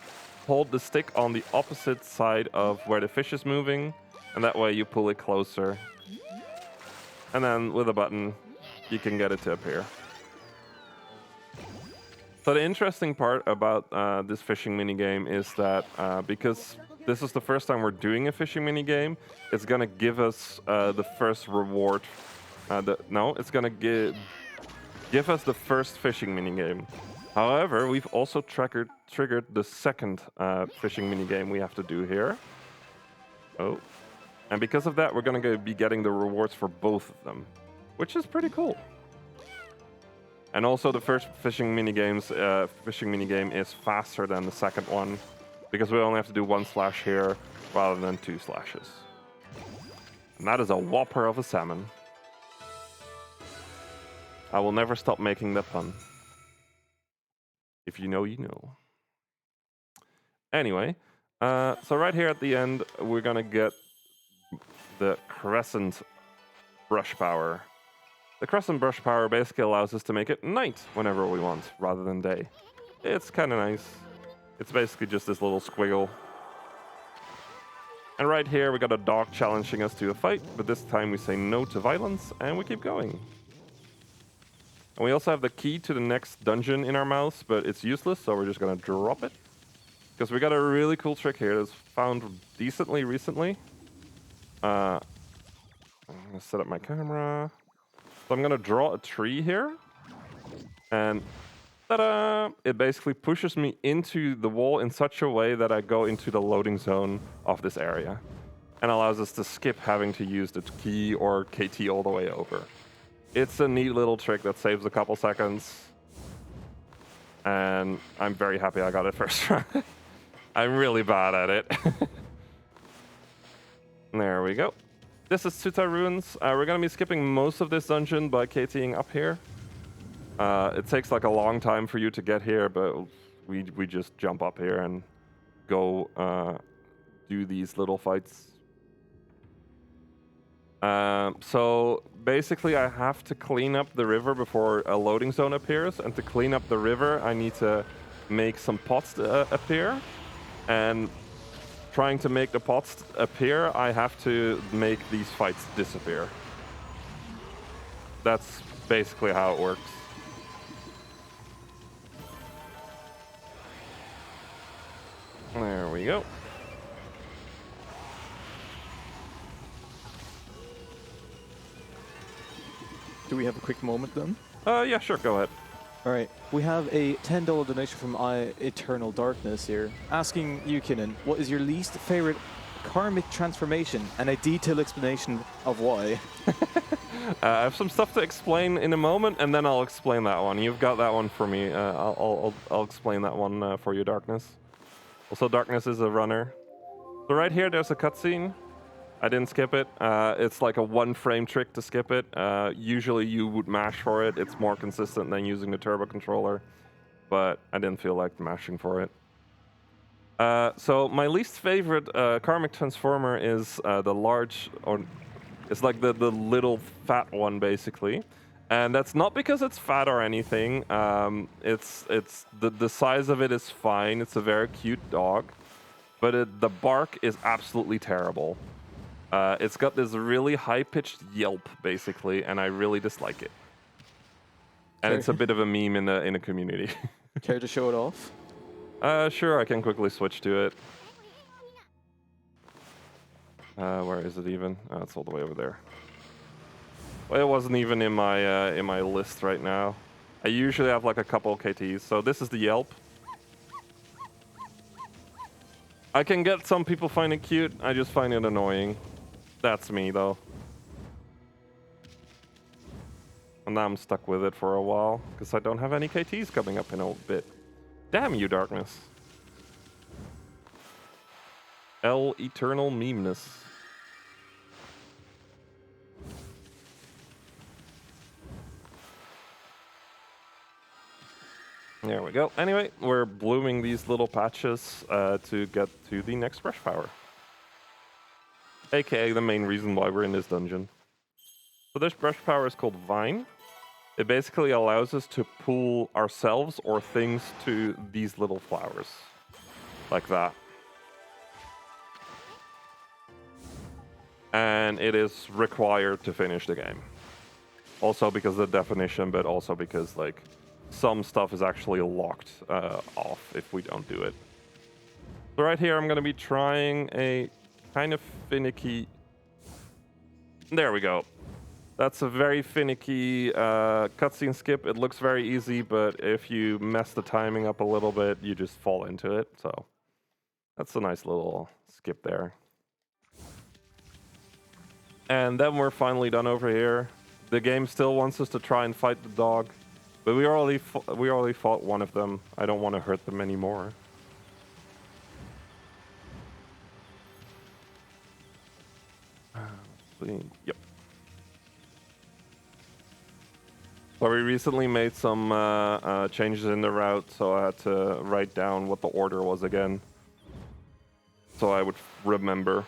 hold the stick on the opposite side of where the fish is moving, and that way you pull it closer. And then with a button, you can get it to appear. So the interesting part about this fishing minigame is that because this is the first time we're doing a fishing minigame, it's gonna give us the first reward. It's gonna give us the first fishing minigame. However, we've also triggered the second fishing minigame we have to do here. Oh. And because of that, we're going to be getting the rewards for both of them, which is pretty cool. And also, the first fishing minigame is faster than the second one, because we only have to do 1 slash here rather than 2 slashes. And that is a whopper of a salmon. I will never stop making that pun. If you know, you know. Anyway, so right here at the end, we're going to get the crescent brush power. The crescent brush power basically allows us to make it night whenever we want, rather than day. It's kind of nice. It's basically just this little squiggle. And right here, we got a dog challenging us to a fight, but this time we say no to violence, and we keep going. And we also have the key to the next dungeon in our mouths, but it's useless, so we're just gonna drop it. Because we got a really cool trick here that's found decently recently. I'm gonna set up my camera. So I'm gonna draw a tree here. And ta-da! It basically pushes me into the wall in such a way that I go into the loading zone of this area. And allows us to skip having to use the key or KT all the way over. It's a neat little trick that saves a couple seconds. And I'm very happy I got it first try. I'm really bad at it. There we go. This is Tsuta Ruins. We're going to be skipping most of this dungeon by KTing up here. It takes like a long time for you to get here, but we just jump up here and go do these little fights. So basically I have to clean up the river before a loading zone appears, and to clean up the river I need to make some pots appear, and trying to make the pots appear I have to make these fights disappear. That's basically how it works. There we go. Do we have a quick moment then? Yeah, sure, go ahead. All right, we have a $10 donation from Eternal Darkness here, asking you, Kinnin, what is your least favorite karmic transformation, and a detailed explanation of why? I have some stuff to explain in a moment, and then I'll explain that one. You've got that one for me. I'll explain that one for you, Darkness. Also, Darkness is a runner. So right here, there's a cutscene. I didn't skip it. It's like a one-frame trick to skip it. Usually you would mash for it. It's more consistent than using the turbo controller, but I didn't feel like mashing for it. So my least favorite karmic transformer is the large, or it's like the little fat one basically, and that's not because it's fat or anything. It's the size of it is fine. It's a very cute dog, but the bark is absolutely terrible. It's got this really high-pitched yelp, basically, and I really dislike it. And it's a bit of a meme in the community. Care to show it off? Sure, I can quickly switch to it. Where is it even? Oh, it's all the way over there. Well, it wasn't even in my list right now. I usually have like a couple KTs. So this is the Yelp. I can get some people find it cute. I just find it annoying. That's me though. And now I'm stuck with it for a while because I don't have any KTs coming up in a bit. Damn you, darkness. L eternal memeness. There we go. Anyway, we're blooming these little patches to get to the next brush power. AKA the main reason why we're in this dungeon. So this brush power is called Vine. It basically allows us to pull ourselves or things to these little flowers. Like that. And it is required to finish the game. Also because of the definition, but also because like some stuff is actually locked off if we don't do it. So right here I'm going to be trying a kind of finicky... There we go. That's a very finicky cutscene skip. It looks very easy, but if you mess the timing up a little bit, you just fall into it. So that's a nice little skip there. And then we're finally done over here. The game still wants us to try and fight the dog, but we already fought one of them. I don't want to hurt them anymore. Yep. Well, we recently made some changes in the route, so I had to write down what the order was again, so I would remember.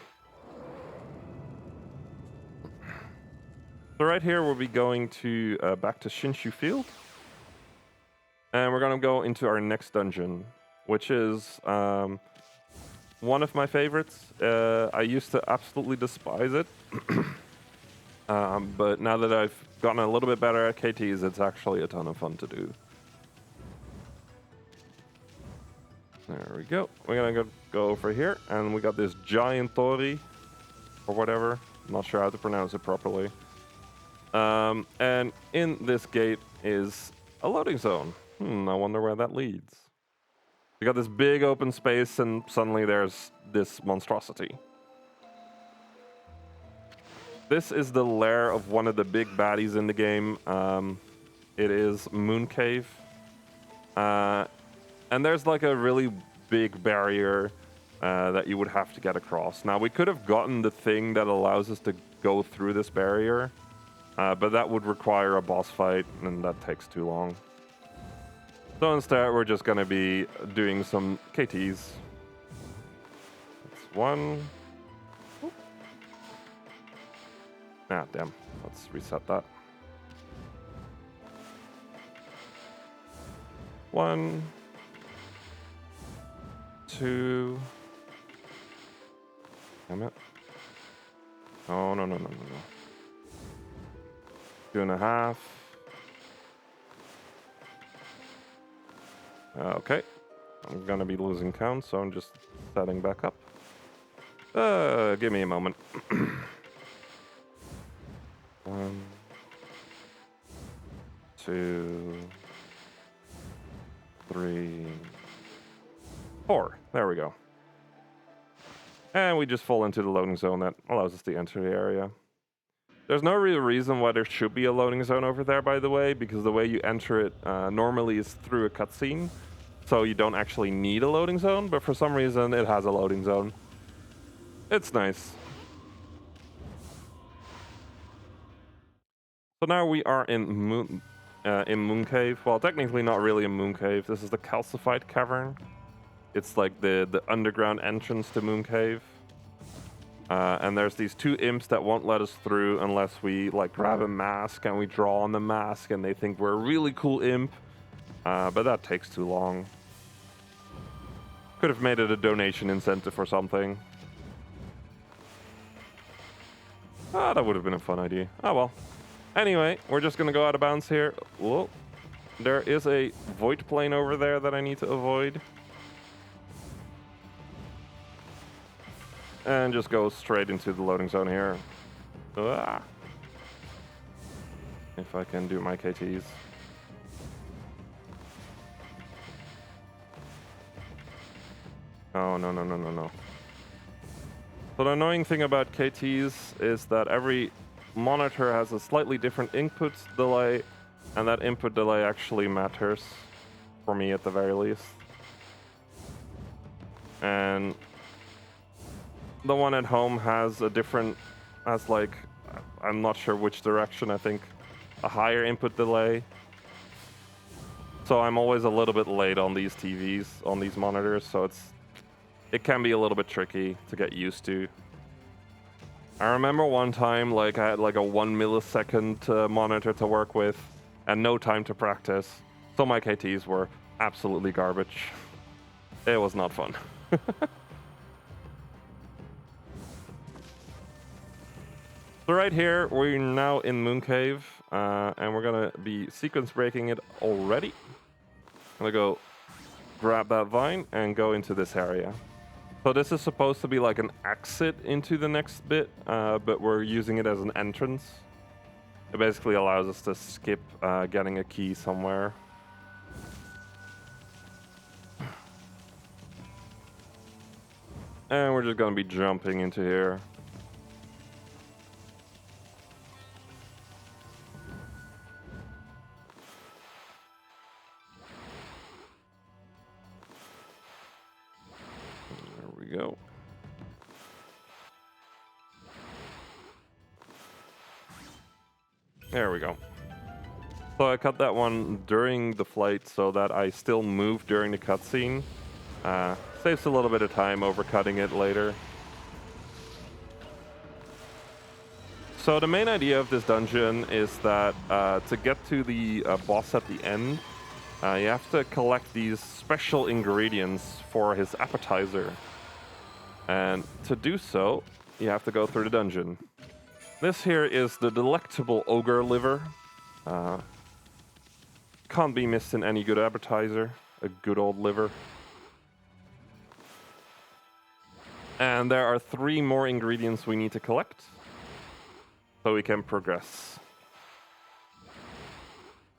So right here we'll be going to back to Shinshu Field, and we're gonna go into our next dungeon, which is one of my favorites. I used to absolutely despise it, but now that I've gotten a little bit better at KTs, it's actually a ton of fun to do. There we go. We're gonna go over here, and we got this giant Tori, or whatever. I'm not sure how to pronounce it properly. And in this gate is a loading zone. I wonder where that leads. We got this big open space, and suddenly there's this monstrosity. This is the lair of one of the big baddies in the game. It is Moon Cave. And there's like a really big barrier that you would have to get across. Now, we could have gotten the thing that allows us to go through this barrier, but that would require a boss fight, and that takes too long. So instead, we're just going to be doing some KTs. That's one. Ah, damn. Let's reset that. One. Two. Damn it. Oh, no. 2.5. Okay. I'm gonna be losing count, so I'm just setting back up. Give me a moment. 1, 2, 3, 4. There we go. And we just fall into the loading zone that allows us to enter the area. There's no real reason why there should be a loading zone over there, by the way, because the way you enter it normally is through a cutscene, so you don't actually need a loading zone, but for some reason it has a loading zone. It's nice. So now we are in Moon Cave. Well, technically not really a Moon Cave. This is the Calcified Cavern. It's like the underground entrance to Moon Cave. And there's these two imps that won't let us through unless we like grab a mask and we draw on the mask, and they think we're a really cool imp. But that takes too long. Could have made it a donation incentive or something. That would have been a fun idea. Oh well. Anyway, we're just gonna go out of bounds here. Whoa. There is a void plane over there that I need to avoid. And just go straight into the loading zone here. Ah. If I can do my KTs. Oh, no, no, no, no, no. So the annoying thing about KTs is that every monitor has a slightly different input delay, and that input delay actually matters, for me at the very least. And the one at home has a different, I'm not sure which direction, I think a higher input delay. So I'm always a little bit late on these TVs, on these monitors, so it can be a little bit tricky to get used to. I remember one time, I had a 1 millisecond monitor to work with and no time to practice, so my KTs were absolutely garbage. It was not fun. So right here, we're now in Moon Cave, and we're gonna be sequence breaking it already. I'm gonna go grab that vine and go into this area. So this is supposed to be like an exit into the next bit, but we're using it as an entrance. It basically allows us to skip getting a key somewhere. And we're just gonna be jumping into here. Go. There we go. So I cut that one during the flight so that I still move during the cutscene. Saves a little bit of time over cutting it later. So the main idea of this dungeon is that to get to the boss at the end, you have to collect these special ingredients for his appetizer. And to do so, you have to go through the dungeon. This here is the delectable ogre liver. Can't be missed in any good appetizer. A good old liver. And there are 3 more ingredients we need to collect, so we can progress.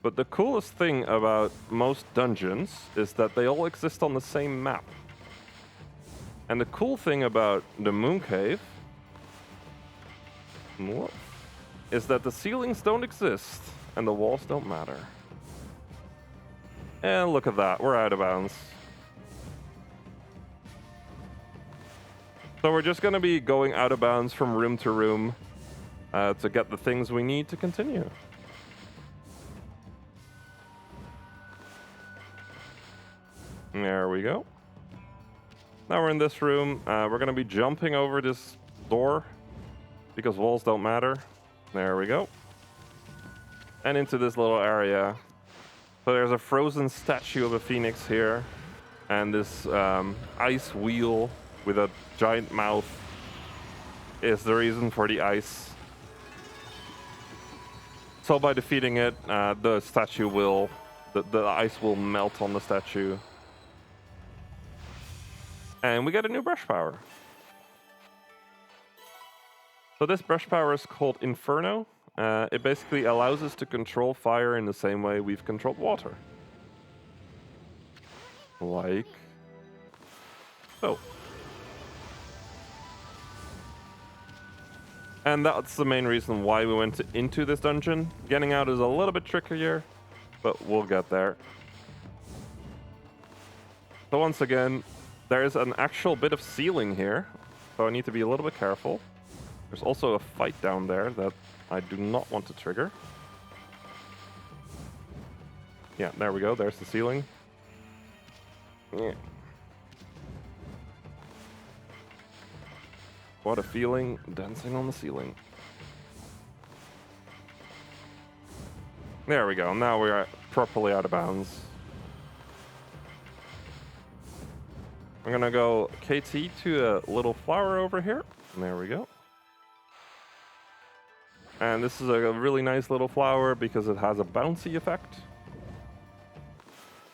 But the coolest thing about most dungeons is that they all exist on the same map. And the cool thing about the Moon Cave is that the ceilings don't exist and the walls don't matter. And look at that, we're out of bounds. So we're just gonna be going out of bounds from room to room to get the things we need to continue. There we go. Now we're in this room. We're gonna be jumping over this door because walls don't matter. There we go. And into this little area. So there's a frozen statue of a phoenix here, and this ice wheel with a giant mouth is the reason for the ice. So by defeating it, the statue will, the ice will melt on the statue. And we get a new brush power. So this brush power is called Inferno. It basically allows us to control fire in the same way we've controlled water. Like so. And that's the main reason why we went into this dungeon. Getting out is a little bit trickier, but we'll get there. So once again, there's an actual bit of ceiling here, so I need to be a little bit careful. There's also a fight down there that I do not want to trigger. Yeah, there we go, there's the ceiling. Yeah. What a feeling, dancing on the ceiling. There we go, now we are properly out of bounds. I'm gonna go KT to a little flower over here. And there we go. And this is a really nice little flower because it has a bouncy effect.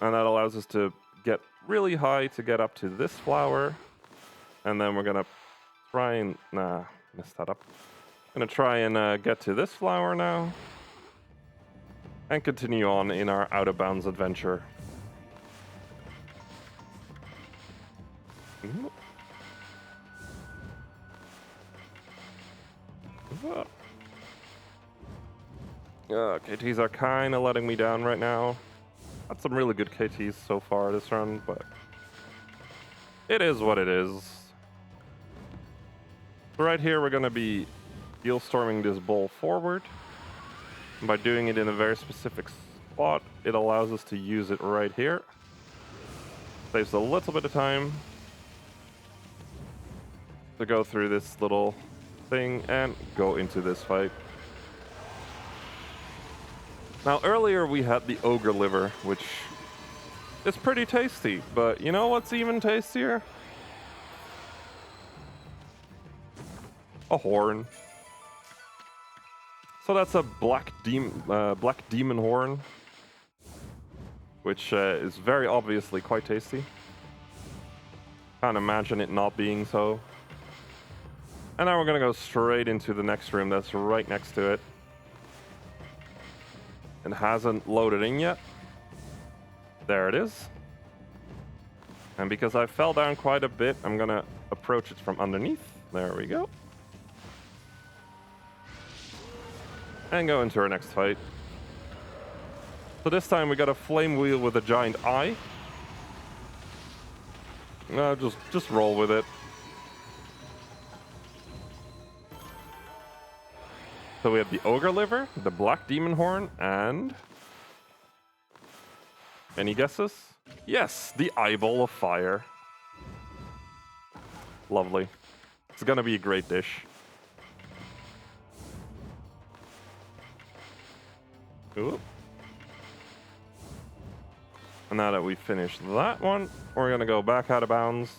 And that allows us to get really high to get up to this flower. And then we're gonna try and... Nah, messed that up. Gonna try and get to this flower now. And continue on in our out-of-bounds adventure. KTs are kind of letting me down right now. Had some really good KTs so far this run, but it is what it is. So right here, we're going to be deal storming this ball forward. And by doing it in a very specific spot, it allows us to use it right here. Saves a little bit of time to go through this little thing and go into this fight. Now, earlier we had the ogre liver, which is pretty tasty, but you know what's even tastier? A horn. So that's a black demon horn, which is very obviously quite tasty. Can't imagine it not being so. And now we're gonna go straight into the next room that's right next to it. It hasn't loaded in yet. There it is. And because I fell down quite a bit, I'm gonna approach it from underneath. There we go. And go into our next fight. So this time we got a flame wheel with a giant eye. No, just roll with it. So we have the ogre liver, the black demon horn, and... Any guesses? Yes, the eyeball of fire. Lovely. It's gonna be a great dish. Ooh. And now that we've finished that one, we're gonna go back out of bounds.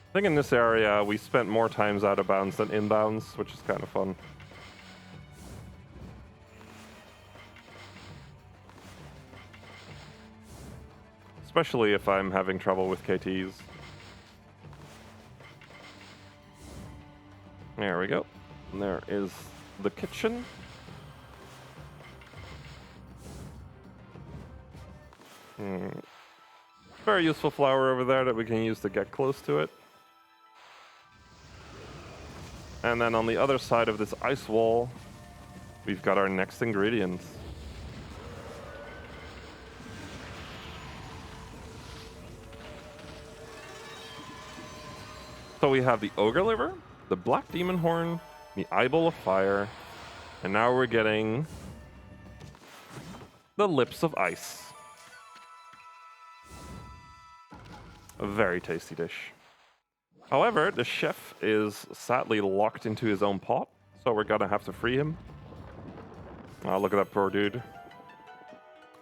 I think in this area, we spent more times out of bounds than inbounds, which is kind of fun. Especially if I'm having trouble with KTs. There we go. And there is the kitchen. Very useful flower over there that we can use to get close to it. And then on the other side of this ice wall, we've got our next ingredients. So we have the ogre liver, the black demon horn, the eyeball of fire, and now we're getting the lips of ice. A very tasty dish. However, the chef is sadly locked into his own pot, so we're gonna have to free him. Oh, look at that poor dude.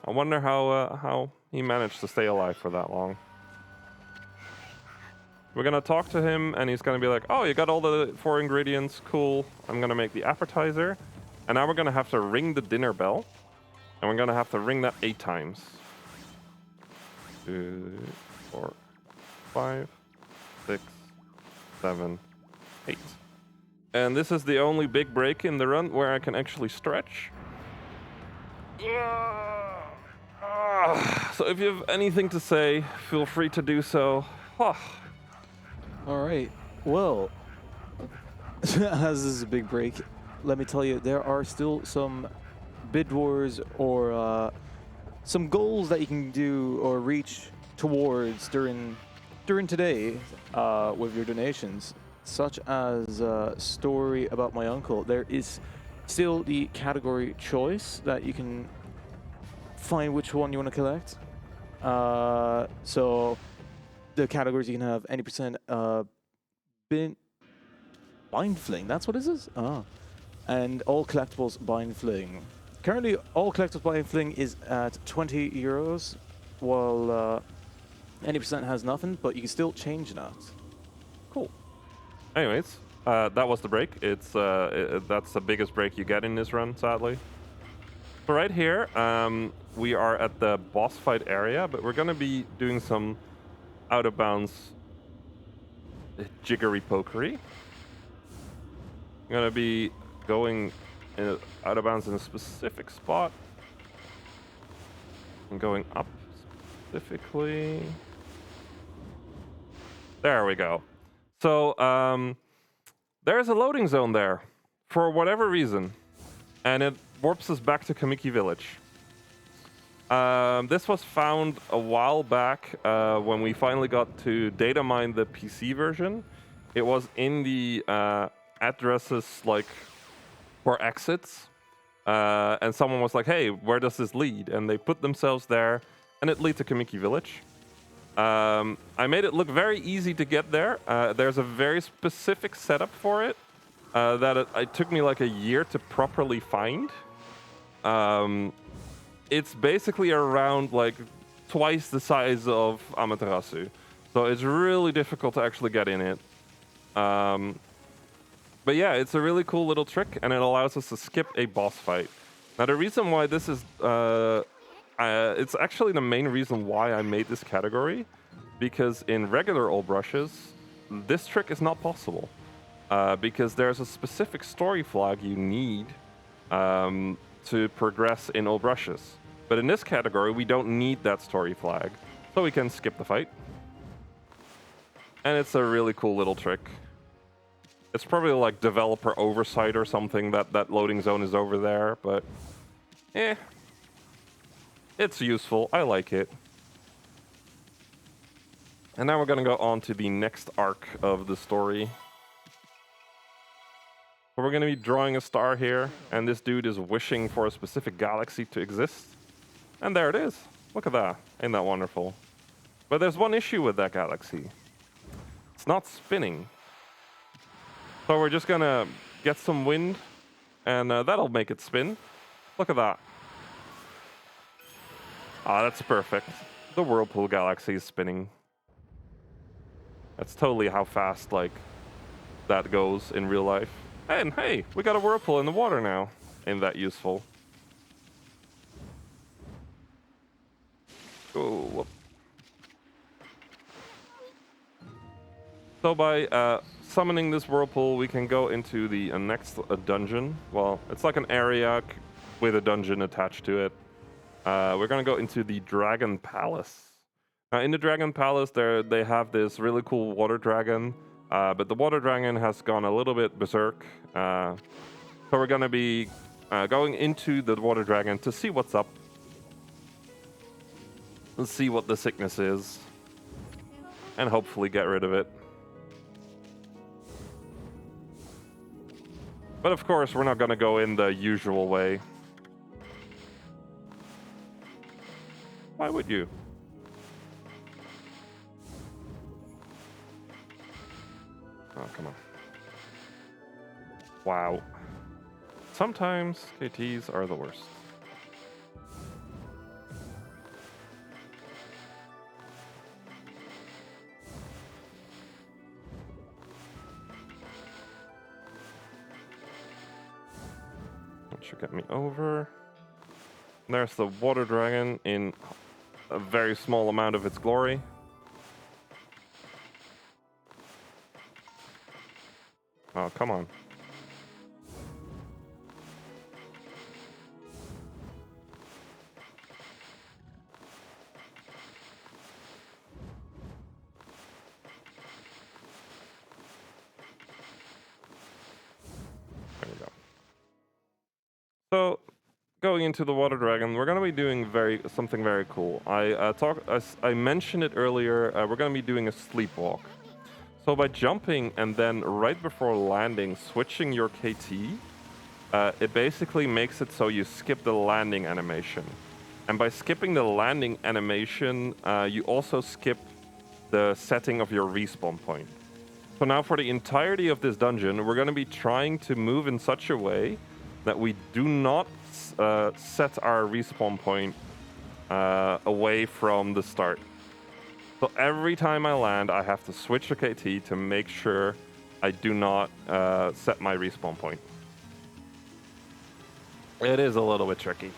I wonder how he managed to stay alive for that long. We're gonna talk to him, and he's gonna be like, "Oh, you got all the 4 ingredients, cool. I'm gonna make the appetizer." And now we're gonna have to ring the dinner bell, and we're gonna have to ring that 8 times. 2, 4, 5, 6, 7, 8. And this is the only big break in the run where I can actually stretch. So if you have anything to say, feel free to do so. All right. Well, as this is a big break, let me tell you, there are still some bid wars or some goals that you can do or reach towards during today with your donations, such as a story about my uncle. There is still the category choice that you can find which one you want to collect. So the categories you can have any percent bind fling. That's what it is. And all collectibles bind fling. Currently, all collectibles bind fling is at €20, while any percent has nothing. But you can still change that. Cool. Anyways, that was the break. It's that's the biggest break you get in this run, sadly. So right here, we are at the boss fight area, but we're gonna be doing some out of bounds jiggery pokery. I'm gonna be going out of bounds in a specific spot. I'm going up specifically. There we go. So there's a loading zone there for whatever reason, and it warps us back to Kamiki Village. This was found a while back when we finally got to data mine the PC version. It was in the addresses like for exits, and someone was like, "Hey, where does this lead?" And they put themselves there, and it leads to Kamiki Village. I made it look very easy to get there. There's a very specific setup for it that it took me like a year to properly find. It's basically around like twice the size of Amaterasu, so it's really difficult to actually get in it. But yeah, it's a really cool little trick, and it allows us to skip a boss fight. Now, the reason why this is it's actually the main reason why I made this category, because in regular old brushes, this trick is not possible, because there's a specific story flag you need to progress in old brushes. But in this category, we don't need that story flag, so we can skip the fight. And it's a really cool little trick. It's probably like developer oversight or something that loading zone is over there, but it's useful. I like it. And now we're gonna go on to the next arc of the story. So we're gonna be drawing a star here, and this dude is wishing for a specific galaxy to exist. And there it is. Look at that. Ain't that wonderful? But there's one issue with that galaxy. It's not spinning. So we're just gonna get some wind, and that'll make it spin. Look at that. Ah, that's perfect. The Whirlpool Galaxy is spinning. That's totally how fast, like, that goes in real life. And hey, we got a whirlpool in the water now. Ain't that useful? Oh, whoop. So by summoning this whirlpool, we can go into the next dungeon. Well, it's like an area with a dungeon attached to it. We're gonna go into the Dragon Palace. In the Dragon Palace, they have this really cool water dragon, but the water dragon has gone a little bit berserk. So we're gonna be going into the water dragon to see what's up. Let's see what the sickness is, and hopefully get rid of it. But of course, we're not gonna go in the usual way. Why would you? Oh, come on. Wow. Sometimes KTs are the worst. That should get me over. There's the water dragon in a very small amount of its glory. Oh, come on. There we go. So, going into the water dragon, we're going to be doing something very cool. I mentioned it earlier. We're going to be doing a sleepwalk. So by jumping and then right before landing, switching your KT, it basically makes it so you skip the landing animation. And by skipping the landing animation, you also skip the setting of your respawn point. So now for the entirety of this dungeon, we're going to be trying to move in such a way that we do not set our respawn point away from the start. So every time I land, I have to switch to KT to make sure I do not set my respawn point. It is a little bit tricky.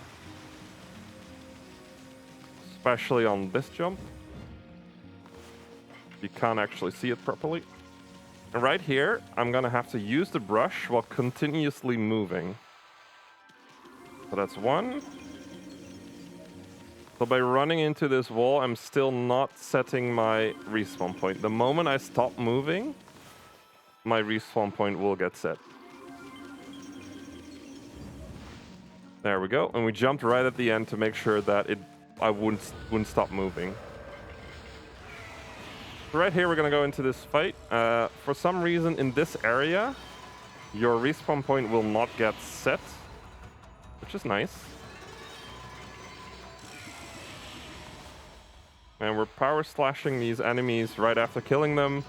Especially on this jump. You can't actually see it properly. And right here, I'm gonna have to use the brush while continuously moving. So that's one. So by running into this wall, I'm still not setting my respawn point. The moment I stop moving, my respawn point will get set. There we go. And we jumped right at the end to make sure that I wouldn't stop moving. So right here, we're gonna go into this fight. For some reason, in this area, your respawn point will not get set, which is nice. And we're power slashing these enemies right after killing them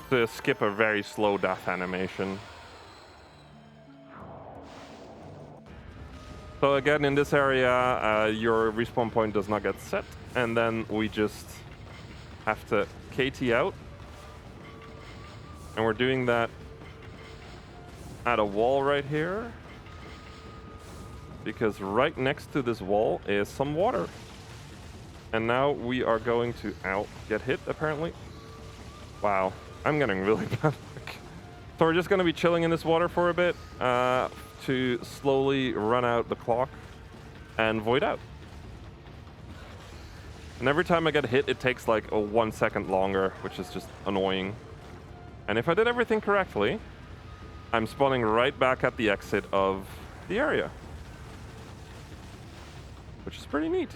to skip a very slow death animation. So again, in this area, your respawn point does not get set, and then we just have to KT out. And we're doing that at a wall right here, because right next to this wall is some water. And now we are going to, get hit apparently. Wow, I'm getting really bad luck. So we're just gonna be chilling in this water for a bit to slowly run out the clock and void out. And every time I get hit, it takes like 1 second longer, which is just annoying. And if I did everything correctly, I'm spawning right back at the exit of the area, which is pretty neat.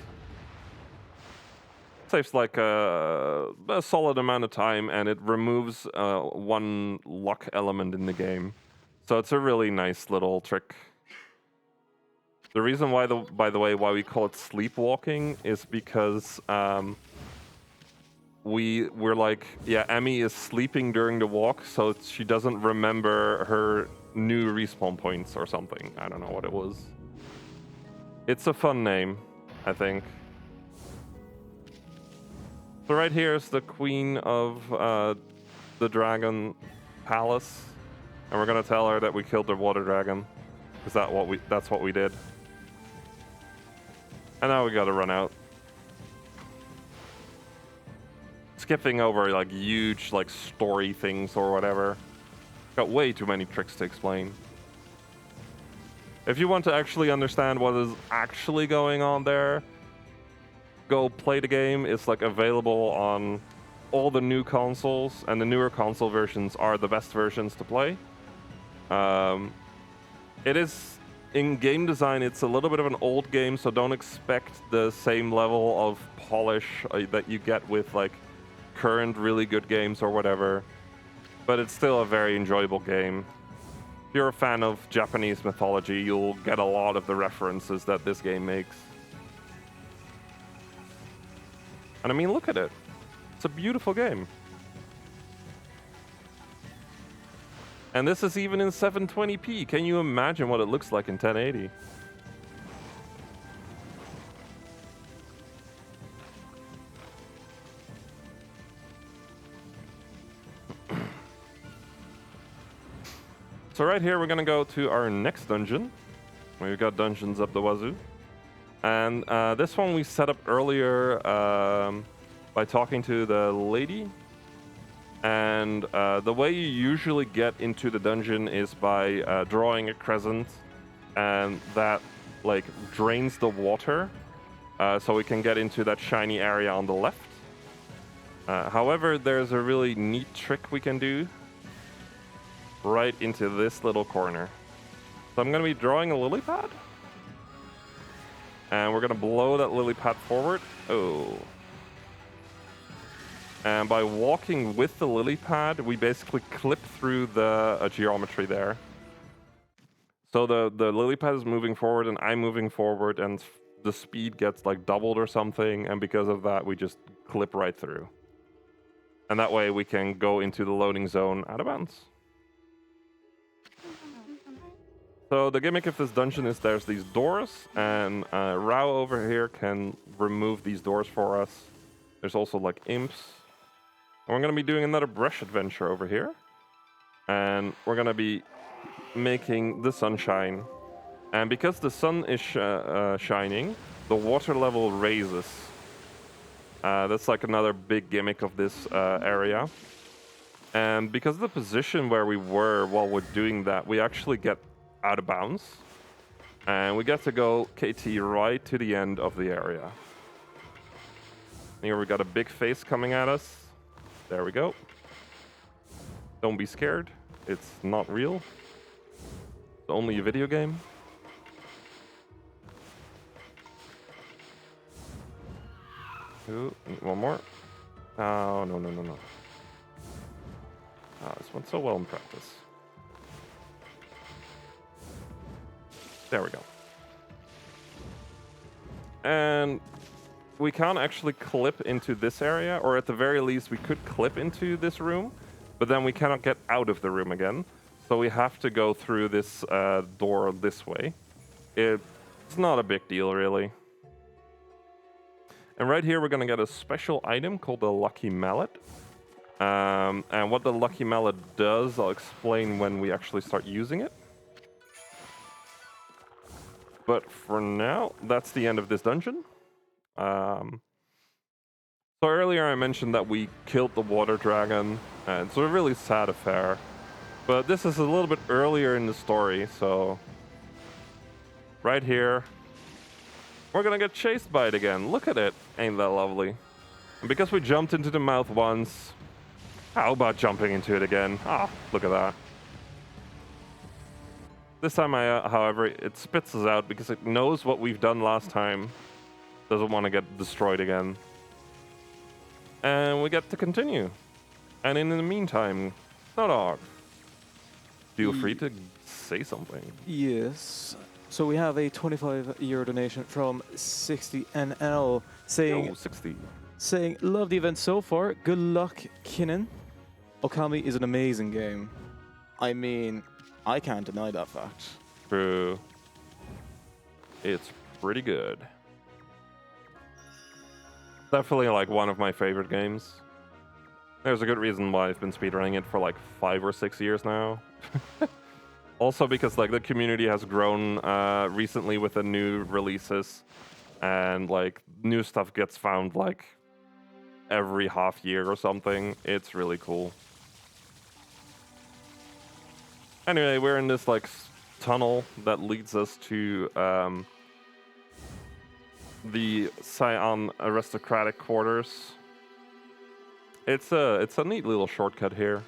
Saves like a solid amount of time, and it removes one luck element in the game. So it's a really nice little trick. The reason why, by the way, why we call it sleepwalking is because we're like, yeah, Emmy is sleeping during the walk, so she doesn't remember her new respawn points or something. I don't know what it was. It's a fun name, I think. So right here is the queen of the dragon palace, and we're gonna tell her that we killed the water dragon, because that's what we did. And now we gotta run out. Skipping over like huge like story things or whatever. Got way too many tricks to explain. If you want to actually understand what is actually going on there, go play the game. It's like available on all the new consoles, and the newer console versions are the best versions to play. It is, in game design, it's a little bit of an old game, so don't expect the same level of polish that you get with like current really good games or whatever, but it's still a very enjoyable game. If you're a fan of Japanese mythology, you'll get a lot of the references that this game makes. And I mean, look at it. It's a beautiful game. And this is even in 720p. Can you imagine what it looks like in 1080? So right here, we're gonna go to our next dungeon. We've got dungeons up the wazoo. And this one we set up earlier by talking to the lady. And the way you usually get into the dungeon is by drawing a crescent, and that like drains the water, so we can get into that shiny area on the left. However, there's a really neat trick we can do right into this little corner. So I'm going to be drawing a lily pad. And we're going to blow that lily pad forward. Oh. And by walking with the lily pad, we basically clip through the geometry there. So the lily pad is moving forward and I'm moving forward, and the speed gets like doubled or something. And because of that, we just clip right through. And that way we can go into the loading zone out of bounds. So the gimmick of this dungeon is there's these doors, and Rao over here can remove these doors for us. There's also like imps. And we're going to be doing another brush adventure over here. And we're going to be making the sun shine. And because the sun is shining, the water level raises. That's like another big gimmick of this area. And because of the position where we were while we're doing that, we actually get out of bounds. And we get to go KT right to the end of the area. Here we got a big face coming at us. There we go. Don't be scared. It's not real. It's only a video game. Ooh, one more. Oh, no, no, no, no. Oh, this went so well in practice. There we go. And we can't actually clip into this area, or at the very least, we could clip into this room, but then we cannot get out of the room again. So we have to go through this door this way. It's not a big deal, really. And right here, we're going to get a special item called the Lucky Mallet. And what the Lucky Mallet does, I'll explain when we actually start using it. But for now, that's the end of this dungeon. So earlier I mentioned that we killed the water dragon, and it's a really sad affair. But this is a little bit earlier in the story, so right here, we're gonna get chased by it again. Look at it, ain't that lovely? And because we jumped into the mouth once, how about jumping into it again? Ah, look at that. This time, however, it spits us out because it knows what we've done last time. Doesn't want to get destroyed again. And we get to continue. And in the meantime, Snowdog, feel free to say something. Yes. So we have a €25 donation from 60NL saying, Yo, 60. saying, love the event so far. Good luck, Kinnin. Okami is an amazing game. I mean, I can't deny that fact. True. It's pretty good. Definitely like one of my favorite games. There's a good reason why I've been speedrunning it for like 5 or 6 years now. Also because like the community has grown recently with the new releases, and like new stuff gets found like every half year or something. It's really cool. Anyway, we're in this like tunnel that leads us to the Scion aristocratic quarters. It's a neat little shortcut here.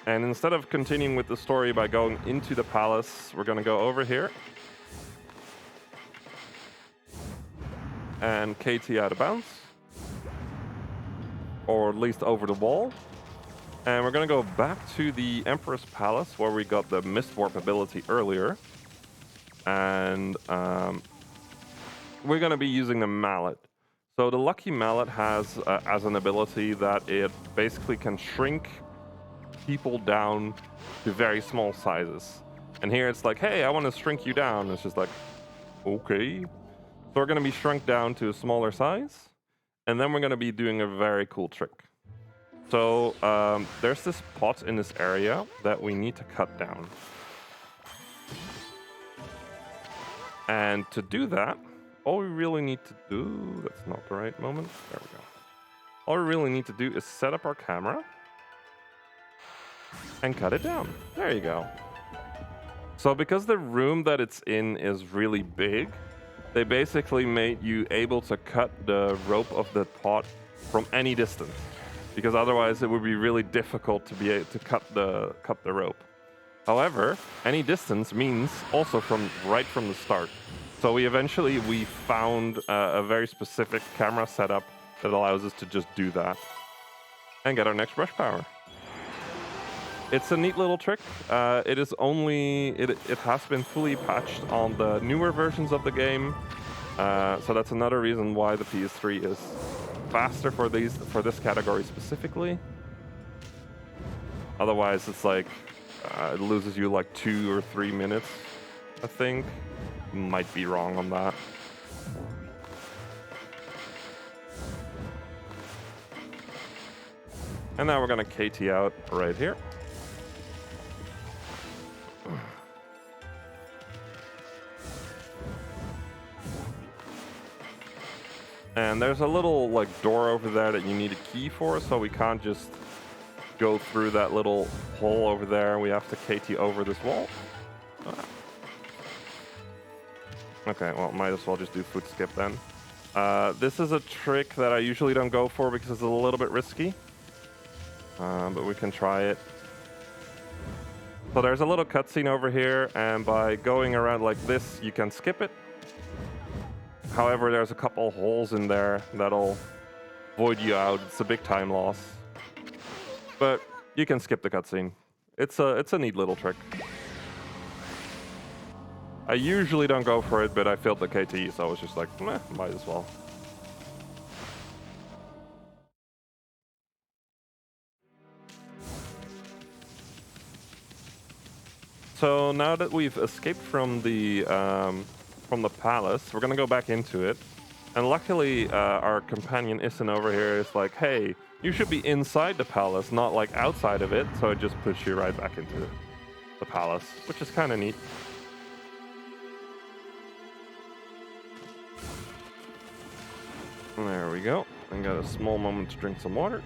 And instead of continuing with the story by going into the palace, we're gonna go over here and KT out of bounds, or at least over the wall. And we're gonna go back to the Emperor's Palace where we got the Mist Warp ability earlier. And we're gonna be using the mallet. So the Lucky Mallet has as an ability that it basically can shrink people down to very small sizes. And here it's like, hey, I want to shrink you down. It's just like, okay. So we're gonna be shrunk down to a smaller size, and then we're gonna be doing a very cool trick. So there's this pot in this area that we need to cut down. And to do that, all we really need to do, that's not the right moment, there we go. All we really need to do is set up our camera and cut it down. There you go. So because the room that it's in is really big, they basically made you able to cut the rope of the pot from any distance, because otherwise it would be really difficult to be able to cut the rope. However, any distance means also right from the start. So we found a very specific camera setup that allows us to just do that and get our next brush power. It's a neat little trick. It has been fully patched on the newer versions of the game. So that's another reason why the PS3 is faster for this category specifically. Otherwise, it's like it loses you like 2 or 3 minutes, I think. Might be wrong on that. And now we're gonna KT out right here. And there's a little like door over there that you need a key for, so we can't just go through that little hole over there. We have to KT over this wall. Okay, well, might as well just do foot skip then. This is a trick that I usually don't go for because it's a little bit risky. But we can try it. So there's a little cutscene over here, and by going around like this, you can skip it. However, there's a couple holes in there that'll void you out. It's a big time loss. But you can skip the cutscene. It's a neat little trick. I usually don't go for it, but I failed the KT, so I was just like, meh, might as well. So now that we've escaped from the palace, we're gonna go back into it. And luckily, our companion Issen over here is like, hey, you should be inside the palace, not like outside of it. So it just puts you right back into the palace, which is kind of neat. There we go. I got a small moment to drink some water.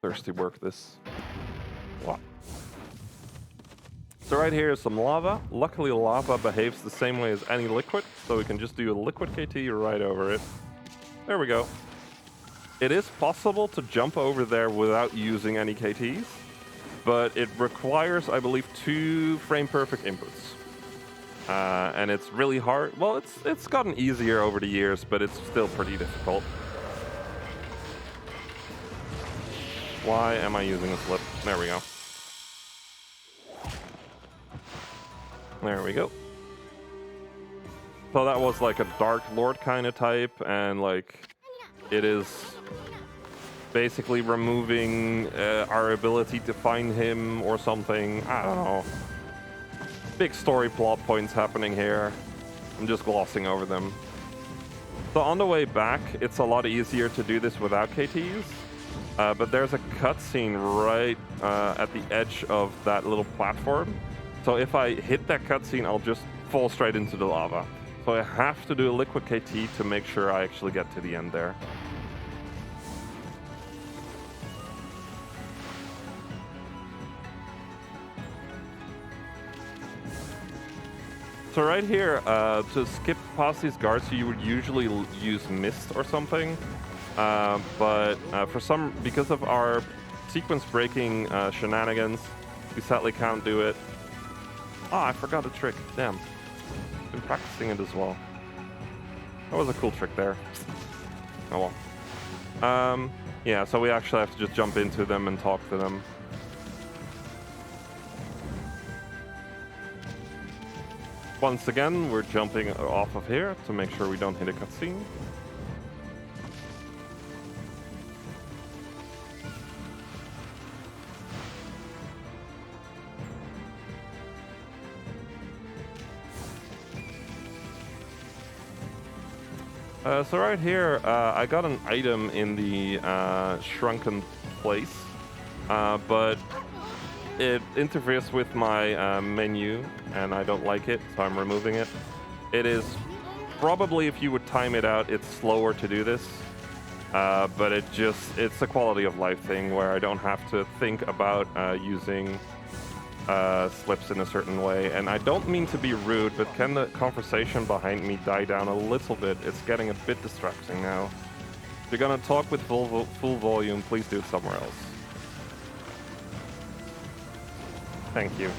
Thirsty work this. Wow. So right here is some lava. Luckily lava behaves the same way as any liquid, so we can just do a liquid KT right over it. There we go. It is possible to jump over there without using any KTs, but it requires, I believe, 2 frame-perfect inputs. And it's really hard. Well, it's gotten easier over the years, but it's still pretty difficult. Why am I using a slip? There we go. There we go. So that was like a Dark Lord kind of type, and like it is basically removing our ability to find him or something. I don't know. Big story plot points happening here. I'm just glossing over them. So on the way back, it's a lot easier to do this without KTs. But there's a cutscene right at the edge of that little platform. So if I hit that cutscene, I'll just fall straight into the lava. So I have to do a liquid KT to make sure I actually get to the end there. So right here, to skip past these guards, you would usually use mist or something. But because of our sequence breaking shenanigans, we sadly can't do it. Oh, I forgot a trick. Damn. Been practicing it as well. That was a cool trick there. Oh well. Yeah, so we actually have to just jump into them and talk to them. Once again, we're jumping off of here to make sure we don't hit a cutscene. So right here, I got an item in the shrunken place, but it interferes with my menu, and I don't like it, so I'm removing it. It is probably, if you would time it out, it's slower to do this, but it's a quality of life thing where I don't have to think about using slips in a certain way. And I don't mean to be rude, but can the conversation behind me die down a little bit? It's getting a bit distracting now. If you're gonna talk with full volume, please do it somewhere else. Thank you.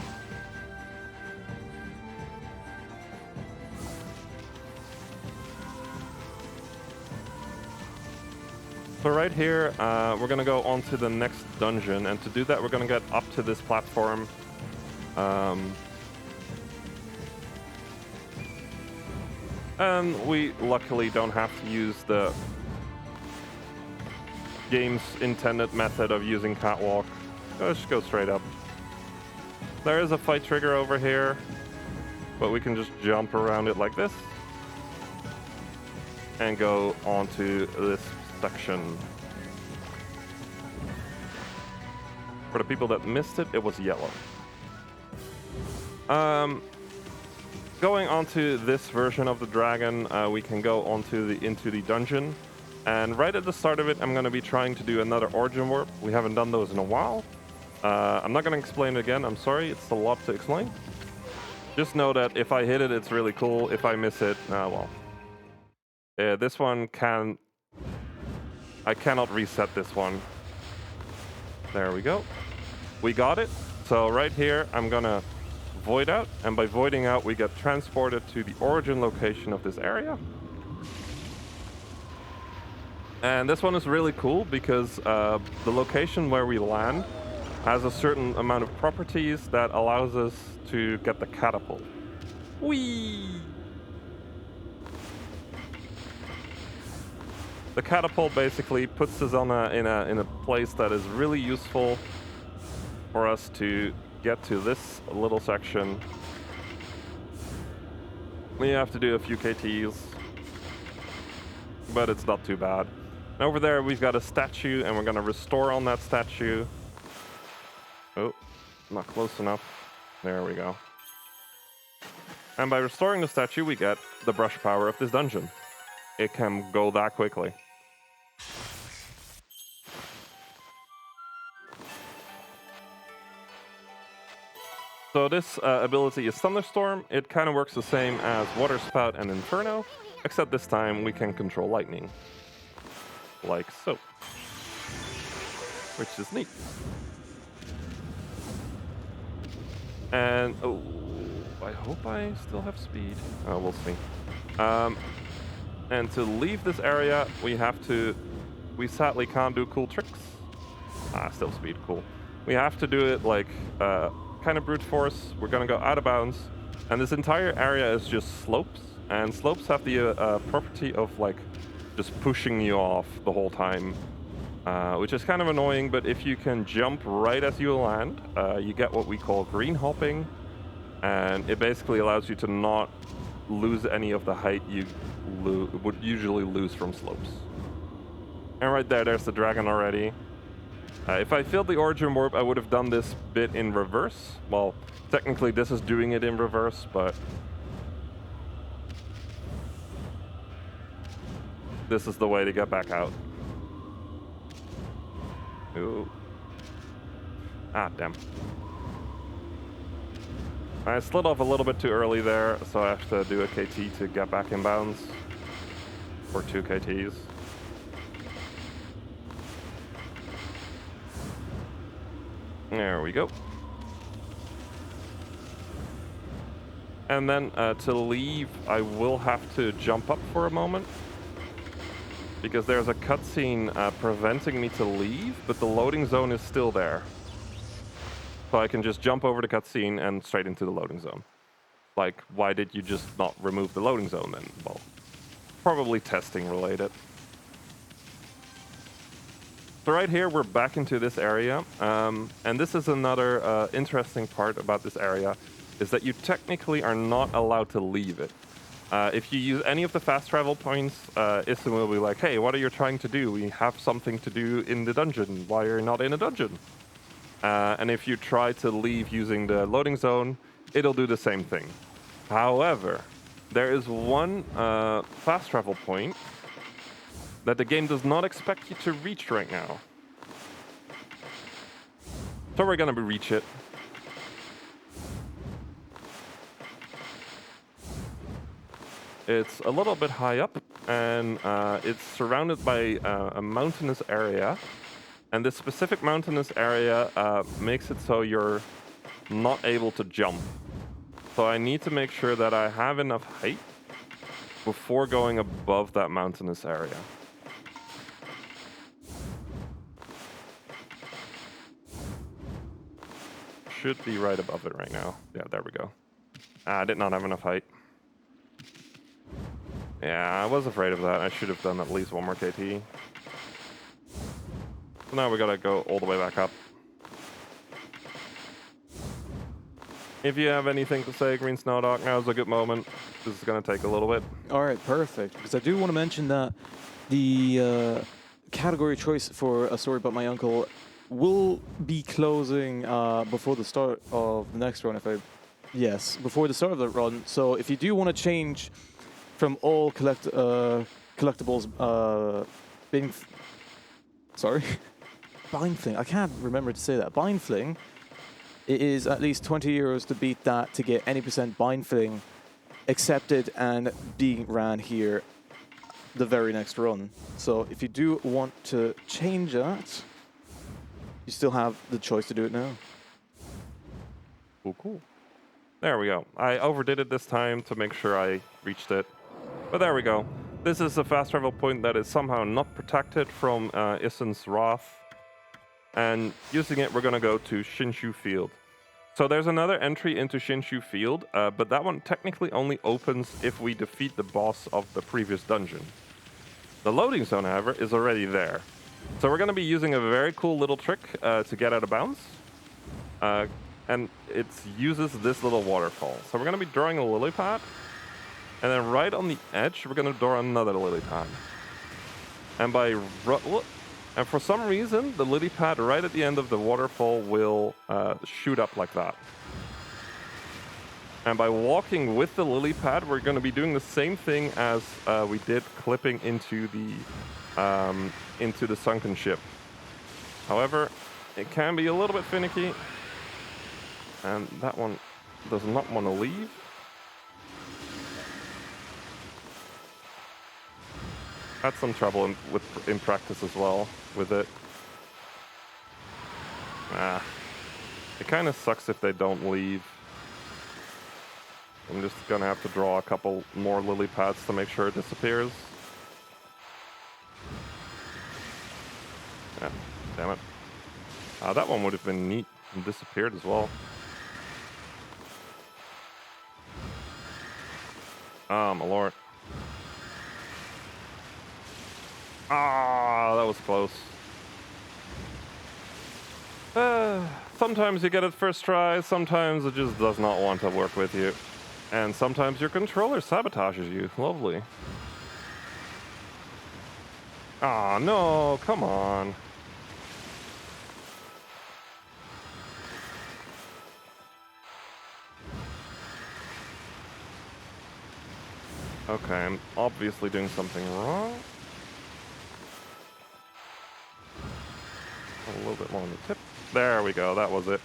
So right here, we're gonna go on to the next dungeon, and to do that, we're gonna get up to this platform. And we luckily don't have to use the game's intended method of using catwalk. Let's just go straight up. There is a fight trigger over here, but we can just jump around it like this and go onto this section. For the people that missed it, it was yellow. Going onto this version of the dragon, we can go into the dungeon. And right at the start of it, I'm going to be trying to do another origin warp. We haven't done those in a while. I'm not going to explain it again. I'm sorry. It's a lot to explain. Just know that if I hit it, it's really cool. If I miss it, well. This one I cannot reset this one. There we go. We got it. So right here, I'm going to void out. And by voiding out, we get transported to the origin location of this area. And this one is really cool because the location where we land has a certain amount of properties that allows us to get the catapult. Whee! The catapult basically puts us on in a place that is really useful for us to get to this little section. We have to do a few KTs, but it's not too bad. And over there we've got a statue, and we're going to restore on that statue. Oh, not close enough. There we go. And by restoring the statue, we get the brush power of this dungeon. It can go that quickly. So this ability is Thunderstorm. It kind of works the same as Water Spout and Inferno, except this time we can control lightning. Like so. Which is neat. And, oh, I hope I still have speed. Oh, we'll see. And to leave this area, we sadly can't do cool tricks. Still speed, cool. We have to do it like, kind of brute force. We're gonna go out of bounds. And this entire area is just slopes. And slopes have the property of like just pushing you off the whole time. Which is kind of annoying, but if you can jump right as you land, you get what we call green hopping, and it basically allows you to not lose any of the height you would usually lose from slopes. And right there's the dragon already. If I failed the origin warp, I would have done this bit in reverse. Well, technically this is doing it in reverse, but this is the way to get back out. Ooh. Damn. I slid off a little bit too early there, so I have to do a KT to get back in bounds. Or 2 KTs. There we go. And then to leave, I will have to jump up for a moment. Because there's a cutscene preventing me to leave, but the loading zone is still there. So I can just jump over the cutscene and straight into the loading zone. Like, why did you just not remove the loading zone then? Well, probably testing related. So right here, we're back into this area. And this is another interesting part about this area, is that you technically are not allowed to leave it. If you use any of the fast travel points, Issun will be like, hey, what are you trying to do? We have something to do in the dungeon. Why are you not in a dungeon? And if you try to leave using the loading zone, it'll do the same thing. However, there is one fast travel point that the game does not expect you to reach right now. So we're going to reach it. It's a little bit high up, and it's surrounded by a mountainous area. And this specific mountainous area makes it so you're not able to jump. So I need to make sure that I have enough height before going above that mountainous area. Should be right above it right now. Yeah, there we go. I did not have enough height. Yeah, I was afraid of that. I should have done at least one more KT. So now we gotta go all the way back up. If you have anything to say, Green Snowdog, now's a good moment. This is gonna take a little bit. All right, perfect. Because I do want to mention that the category choice for A Story About My Uncle will be closing before the start of the next run, if I Yes, before the start of the run. So if you do want to change from all collectibles being... Sorry? Bind Fling. I can't remember to say that. Bind Fling, it is at least 20 euros to beat that to get any percent Bind Fling accepted and being ran here the very next run. So if you do want to change that, you still have the choice to do it now. Cool, cool. There we go. I overdid it this time to make sure I reached it. But there we go. This is a fast travel point that is somehow not protected from Issen's Wrath. And using it, we're going to go to Shinshu Field. So there's another entry into Shinshu Field, but that one technically only opens if we defeat the boss of the previous dungeon. The loading zone, however, is already there. So we're going to be using a very cool little trick to get out of bounds. And it uses this little waterfall. So we're going to be drawing a lily pad. And then right on the edge, we're going to draw another lily pad. And for some reason, the lily pad right at the end of the waterfall will shoot up like that. And by walking with the lily pad, we're going to be doing the same thing as we did clipping into the sunken ship. However, it can be a little bit finicky. And that one does not want to leave. Had some trouble in practice as well with it. It kind of sucks if they don't leave. I'm just gonna have to draw a couple more lily pads to make sure it disappears. Yeah, damn it. That one would have been neat and disappeared as well. My lord. That was close. Sometimes you get it first try, sometimes it just does not want to work with you. And sometimes your controller sabotages you. Lovely. No, come on. Okay, I'm obviously doing something wrong. A little bit more on the tip. There we go, that was it.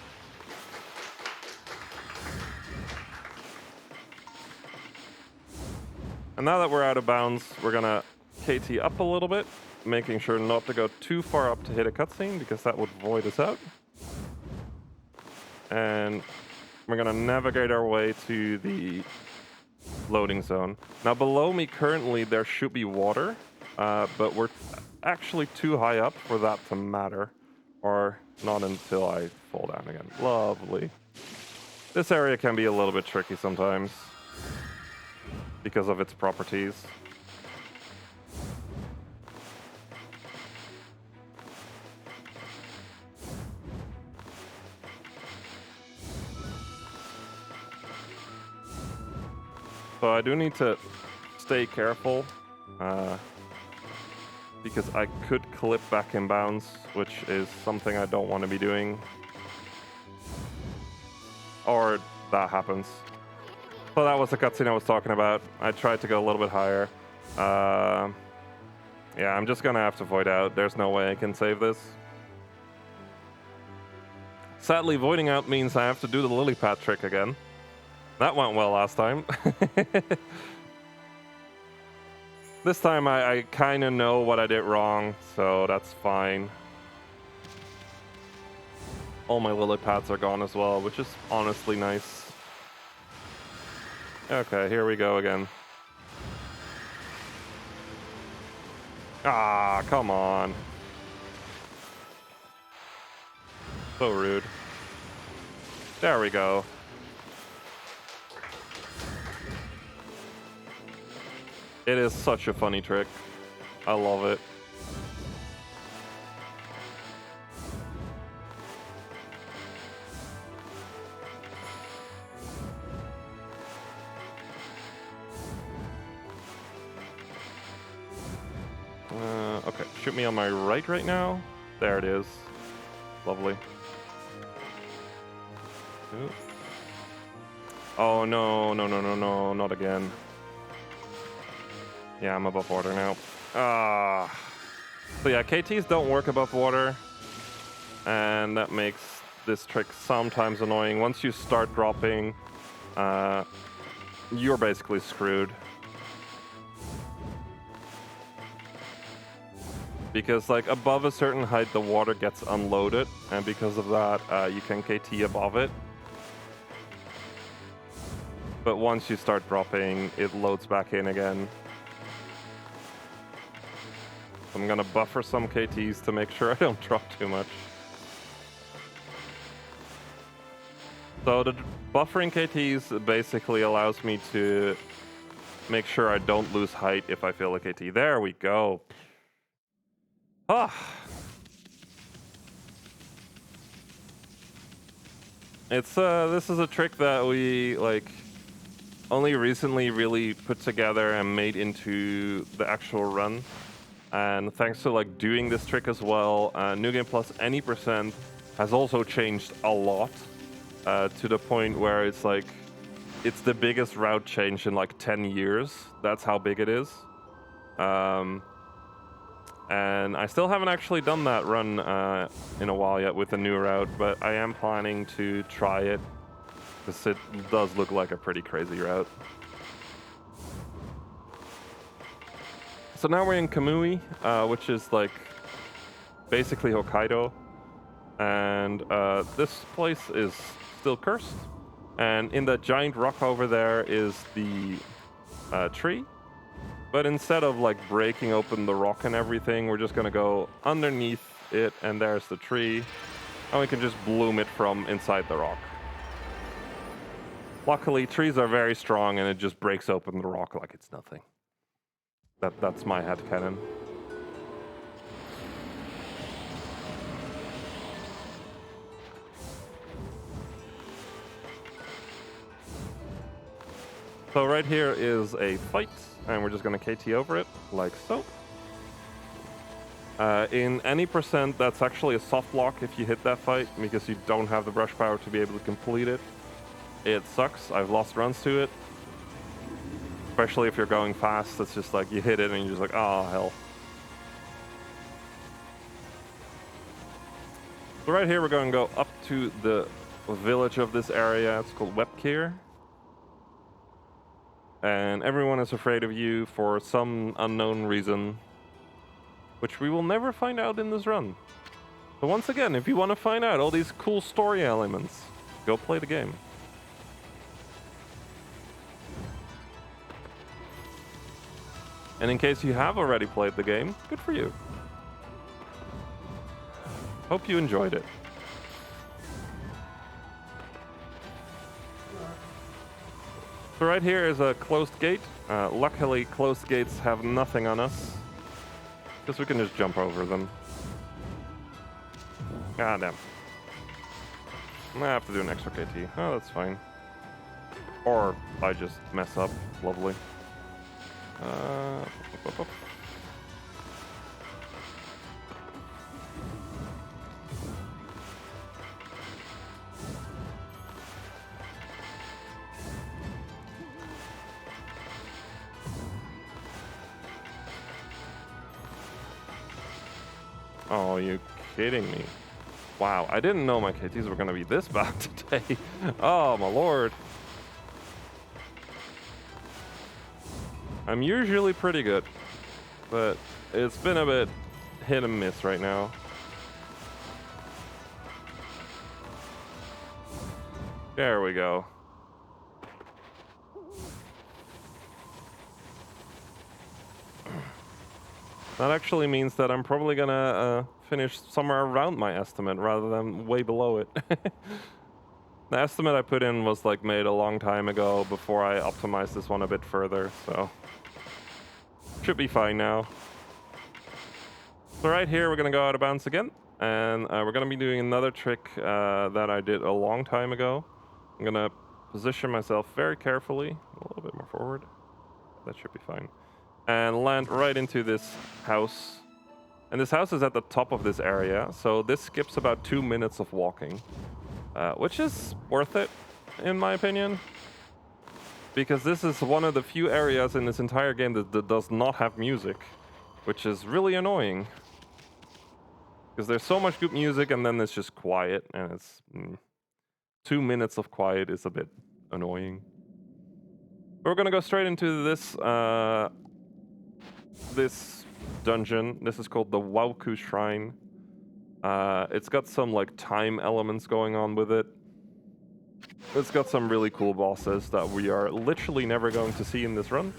And now that we're out of bounds, we're gonna KT up a little bit, making sure not to go too far up to hit a cutscene, because that would void us out. And we're gonna navigate our way to the loading zone. Now below me currently there should be water, but we're actually too high up for that to matter. Or not until I fall down again. Lovely. This area can be a little bit tricky sometimes because of its properties. So I do need to stay careful because I could clip back in bounds, which is something I don't want to be doing. Or that happens. So that was the cutscene I was talking about. I tried to go a little bit higher. Yeah, I'm just gonna have to void out. There's no way I can save this. Sadly, voiding out means I have to do the lily pad trick again. That went well last time. This time I kind of know what I did wrong, so that's fine. All my lily pads are gone as well, which is honestly nice. Okay, here we go again. Come on. So rude. There we go. It is such a funny trick. I love it. Okay, shoot me on my right now. There it is. Lovely. Ooh. Oh no, no, no, no, no, not again. Yeah, I'm above water now. Ah. So yeah, KTs don't work above water, and that makes this trick sometimes annoying. Once you start dropping, you're basically screwed. Because like above a certain height, the water gets unloaded, and because of that, you can KT above it. But once you start dropping, it loads back in again. I'm gonna buffer some KTs to make sure I don't drop too much. So the buffering KTs basically allows me to make sure I don't lose height if I fail a KT. There we go. Ah. It's this is a trick that we like only recently really put together and made into the actual run. And thanks to like doing this trick as well, New Game Plus any percent has also changed a lot to the point where it's like it's the biggest route change in like 10 years. That's how big it is. And I still haven't actually done that run in a while yet with the new route, but I am planning to try it because it does look like a pretty crazy route. So now we're in Kamui, which is like basically Hokkaido, and this place is still cursed. And in that giant rock over there is the tree. But instead of like breaking open the rock and everything, we're just gonna go underneath it, and there's the tree, and we can just bloom it from inside the rock. Luckily, trees are very strong, and it just breaks open the rock like it's nothing. That's my headcanon. So right here is a fight, and we're just gonna KT over it, like so. In any percent, that's actually a soft lock if you hit that fight, because you don't have the brush power to be able to complete it. It sucks. I've lost runs to it. Especially if you're going fast, it's just like you hit it and you're just like, oh, hell. So right here, we're going to go up to the village of this area. It's called Webkir. And everyone is afraid of you for some unknown reason, which we will never find out in this run. So once again, if you want to find out all these cool story elements, go play the game. And in case you have already played the game, good for you. Hope you enjoyed it. So right here is a closed gate. Luckily, closed gates have nothing on us, because we can just jump over them. God damn. I have to do an extra KT. Oh, that's fine. Or I just mess up. Lovely. Up. Oh, you kidding me? Wow, I didn't know my KTs were gonna be this bad today. Oh my lord. I'm usually pretty good, but it's been a bit hit and miss right now. There we go. That actually means that I'm probably gonna finish somewhere around my estimate rather than way below it. The estimate I put in was like made a long time ago before I optimized this one a bit further, so should be fine now. So right here we're gonna go out of bounds again, and we're gonna be doing another trick that I did a long time ago. I'm gonna position myself very carefully, a little bit more forward. That should be fine. And land right into this house. And this house is at the top of this area, so this skips about 2 minutes of walking, which is worth it, in my opinion. because this is one of the few areas in this entire game that does not have music, which is really annoying. Because there's so much good music and then it's just quiet, and it's 2 minutes of quiet is a bit annoying. We're gonna go straight into this this dungeon. This is called the Wauku Shrine. It's got some like time elements going on with it. It's got some really cool bosses that we are literally never going to see in this run.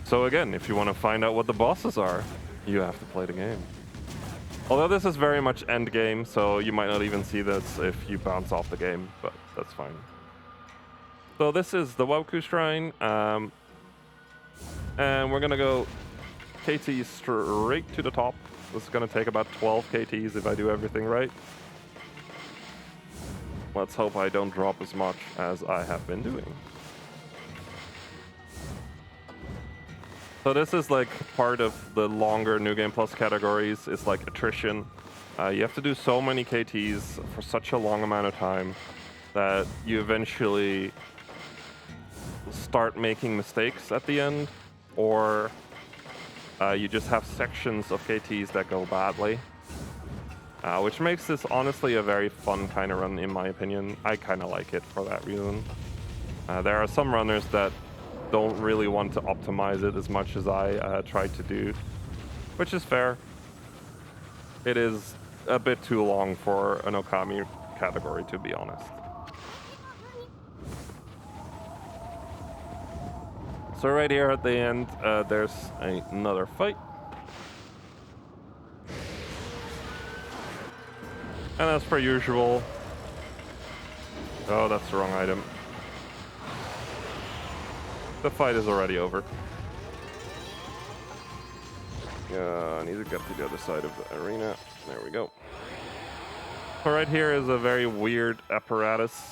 So again, if you want to find out what the bosses are, you have to play the game. Although this is very much end game, so you might not even see this if you bounce off the game, but that's fine. So this is the Wauku Shrine, and we're gonna go KT straight to the top. This is gonna take about 12 KTs if I do everything right. Let's hope I don't drop as much as I have been doing. So this is like part of the longer New Game Plus categories. It's like attrition. You have to do so many KTs for such a long amount of time that you eventually start making mistakes at the end, or you just have sections of KTs that go badly. Which makes this honestly a very fun kind of run, in my opinion. I kind of like it for that reason. There are some runners that don't really want to optimize it as much as I try to do, which is fair. It is a bit too long for an Okami category, to be honest. So right here at the end, there's another fight. And as per usual... Oh, that's the wrong item. The fight is already over. I need to get to the other side of the arena. There we go. So right here is a very weird apparatus.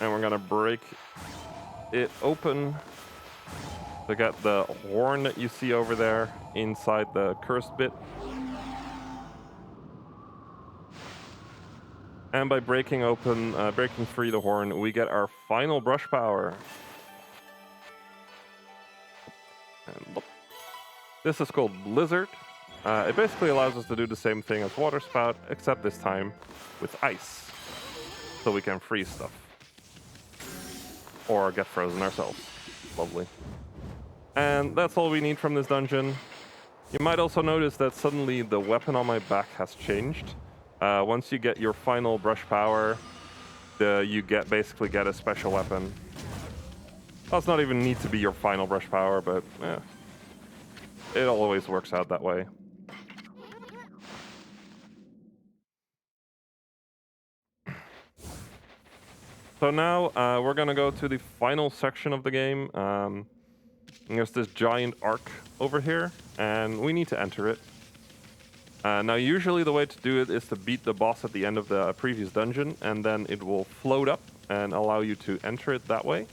And we're gonna break it open to get the horn that you see over there inside the cursed bit. And by breaking free the horn, we get our final brush power. And this is called Blizzard. It basically allows us to do the same thing as Water Spout, except this time with ice. So we can freeze stuff. Or get frozen ourselves. Lovely. And that's all we need from this dungeon. You might also notice that suddenly the weapon on my back has changed. Once you get your final brush power, you basically get a special weapon. Does not even need to be your final brush power, but it always works out that way. So now we're gonna go to the final section of the game. There's this giant arc over here, and we need to enter it. Now, usually the way to do it is to beat the boss at the end of the previous dungeon, and then it will float up and allow you to enter it that way.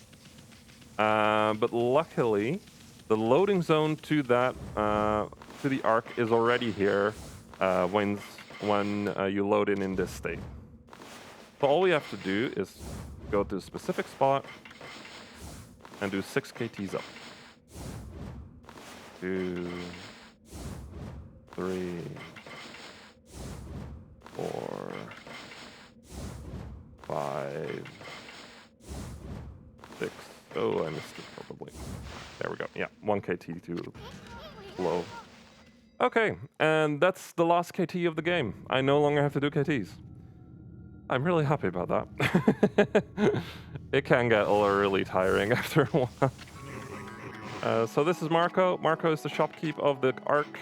But luckily, the loading zone to that to the arc is already here when you load in this state. So all we have to do is go to a specific spot and do 6 KTs up. 2, 3, 4, 5, 6. Oh, I missed it probably. There we go. Yeah, 1 KT too low. Okay, and that's the last KT of the game. I no longer have to do KTs. I'm really happy about that. It can get really tiring after a while. So this is Marco. Marco is the shopkeep of the Ark,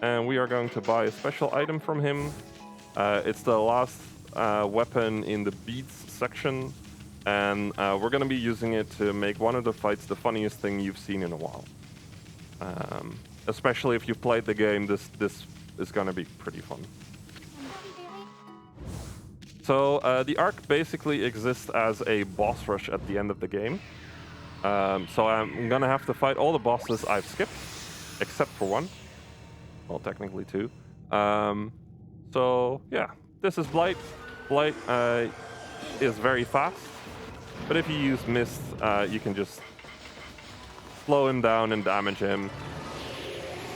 and we are going to buy a special item from him. It's the last weapon in the beads section, and we're going to be using it to make one of the fights the funniest thing you've seen in a while. Especially if you've played the game, this is going to be pretty fun. So the Ark basically exists as a boss rush at the end of the game. So I'm going to have to fight all the bosses I've skipped, except for one. Well, technically 2. So yeah, this is Blight. Blight is very fast. But if you use Mist, you can just slow him down and damage him.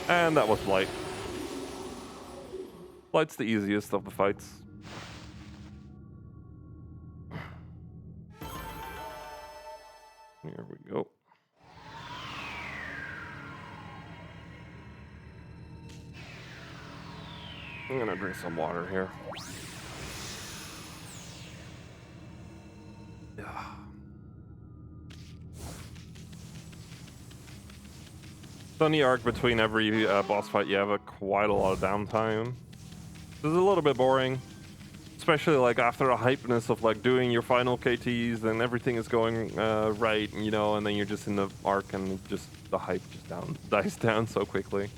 And that was Blight. Blight's the easiest of the fights. Here we go. I'm gonna drink some water here. Yeah. So in the arc between every boss fight, you have quite a lot of downtime. This is a little bit boring, especially like after the hypeness of like doing your final KTs and everything is going right, you know, and then you're just in the arc and just the hype just dies down so quickly.